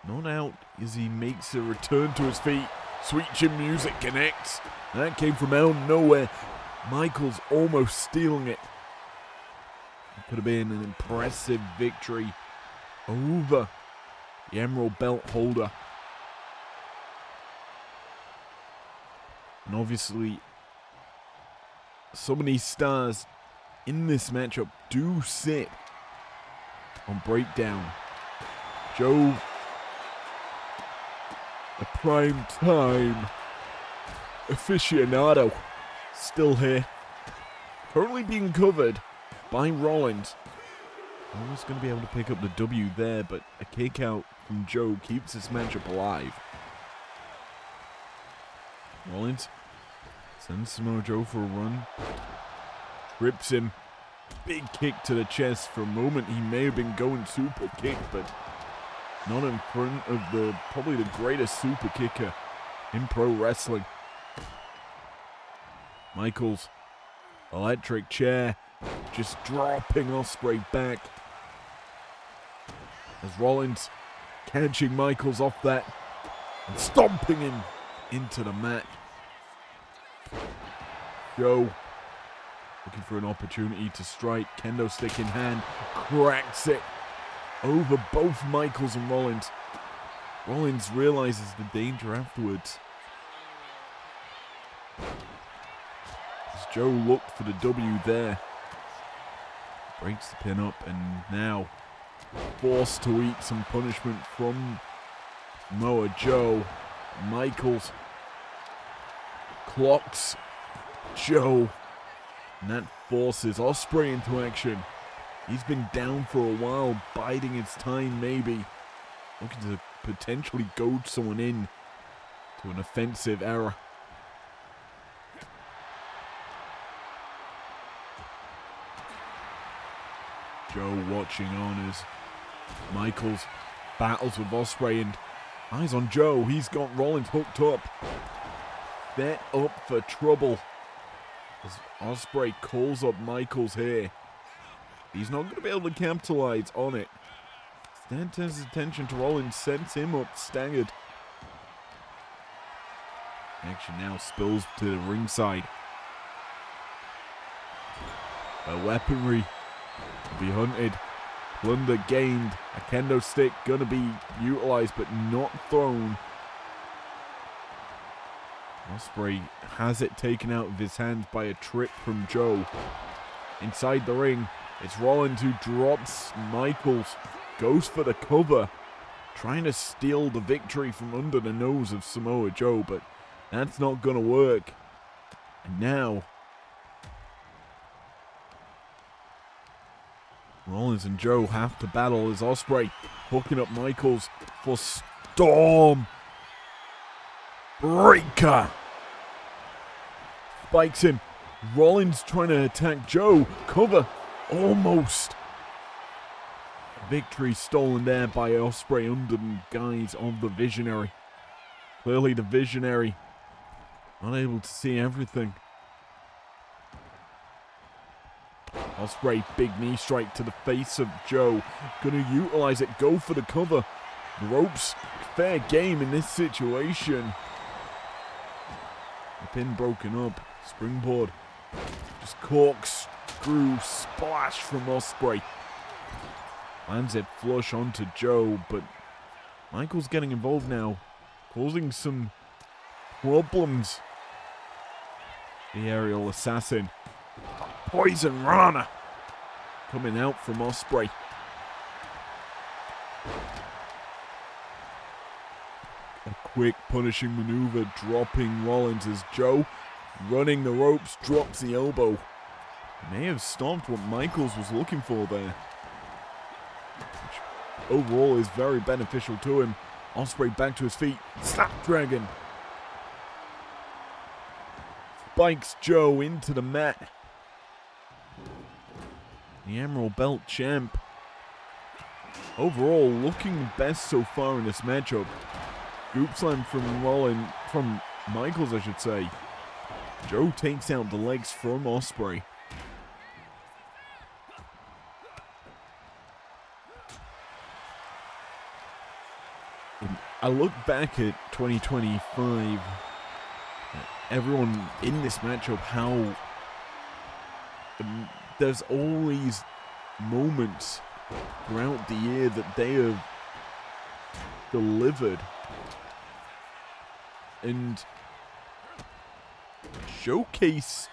Not out as he makes a return to his feet. Sweet chin music connects. That came from out of nowhere. Michaels almost stealing it. It could have been an impressive victory over the Emerald Belt holder. And obviously, some of these stars in this matchup do sit on Breakdown. Joe, a Primetime aficionado, still here. Currently being covered by Rollins. Almost going to be able to pick up the W there, but a kick out from Joe keeps this matchup alive. Rollins sends Samoa Joe for a run. Trips him. Big kick to the chest. For a moment, he may have been going super kick, but not in front of probably the greatest super kicker in pro wrestling. Michaels, electric chair, just dropping Ospreay back. As Rollins catching Michaels off that and stomping him into the mat. Joe looking for an opportunity to strike. Kendo stick in hand. Cracks it over both Michaels and Rollins. Rollins realizes the danger afterwards. As Joe looked for the W there. Breaks the pin up and now forced to eat some punishment from Samoa Joe. Michaels clocks Joe. And that forces Ospreay into action. He's been down for a while, biding his time maybe. Looking to potentially goad someone in to an offensive error. Joe watching on as Michaels battles with Ospreay, and eyes on Joe. He's got Rollins hooked up. Set up for trouble as Ospreay calls up Michaels here. He's not going to be able to capitalize on it. Instead turns his attention to Rollins, sends him up staggered. Action now spills to the ringside. A weaponry to be hunted. Plunder gained. A kendo stick going to be utilized but not thrown. Ospreay has it taken out of his hands by a trip from Joe. Inside the ring, it's Rollins who drops Michaels. Goes for the cover. Trying to steal the victory from under the nose of Samoa Joe, but that's not going to work. And now, Rollins and Joe have to battle as Ospreay hooking up Michaels for Storm Breaker. Spikes him. Rollins trying to attack Joe. Cover. Almost. Victory stolen there by Ospreay under the guise of the Visionary. Clearly the Visionary unable to see everything. Ospreay, big knee strike to the face of Joe. Gonna utilize it, go for the cover. The ropes, fair game in this situation. The pin broken up. Springboard. Just corkscrew splash from Ospreay. Lands it flush onto Joe, but Michael's getting involved now, causing some problems. The aerial assassin. Poison Rana coming out from Ospreay. A quick punishing maneuver dropping Rollins as Joe, running the ropes, drops the elbow. May have stopped what Michaels was looking for there. Which overall is very beneficial to him. Ospreay back to his feet. Snapdragon. Spikes Joe into the mat. The Emerald Belt champ. Overall, looking best so far in this matchup. Group slam from Michaels, I should say. Joe takes out the legs from Ospreay. I look back at 2025. Everyone in this matchup, how there's always moments throughout the year that they have delivered and showcased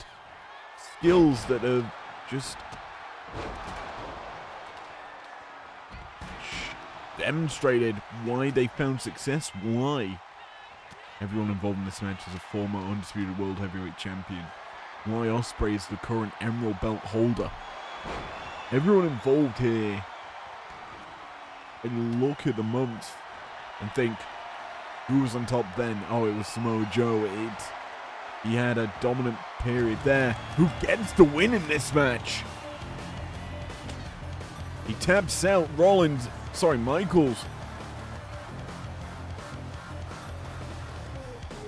skills that have just demonstrated why they found success, why everyone involved in this match is a former undisputed world heavyweight champion, why Ospreay is the current Emerald Belt holder. Everyone involved here and look at the months and think, who was on top then? Oh, it was Samoa Joe. He had a dominant period there. Who gets the win in this match? He taps out Michaels.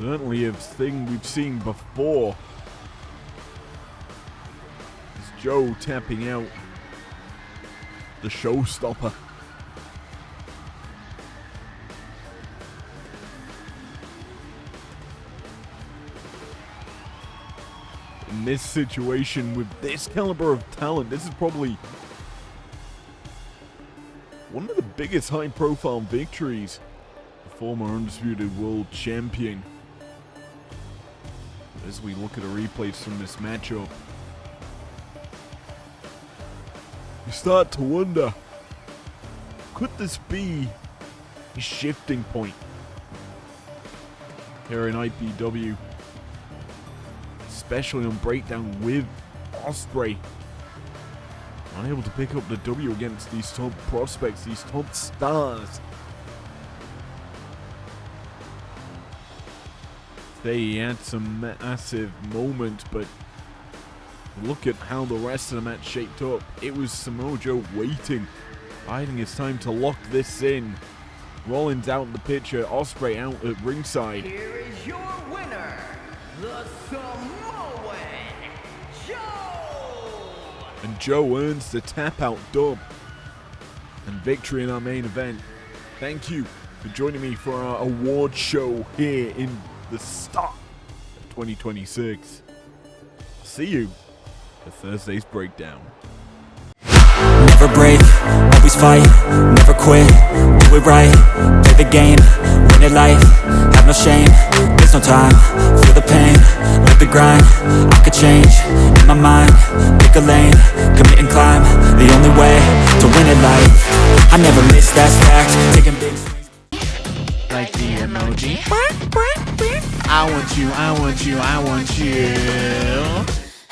Certainly a thing we've seen before. It's Joe tapping out the showstopper. In this situation, with this caliber of talent, this is probably one of the biggest high-profile victories. The former undisputed world champion. As we look at the replays from this matchup, you start to wonder, could this be a shifting point here in IPW? especially on breakdown with Ospreay. Unable to pick up the W against these top prospects, these top stars. He had some massive moments, but look at how the rest of the match shaped up. It was Samoa Joe waiting, biding his time to lock this in. Rollins out in the picture, Ospreay out at ringside. Here is your winner, the Samoan Joe! And Joe earns the tap out dub and victory in our main event. Thank you for joining me for our award show here in the start of 2026. See you for Thursday's breakdown. Never break, always fight, never quit, do it right, play the game, win it life, have no shame, there's no time, feel the pain, live the grind, I could change, in my mind, pick a lane, commit and climb, the only way to win it life, I never miss, that's fact, taking big swings. Like the emoji. I want you, I want you, I want you.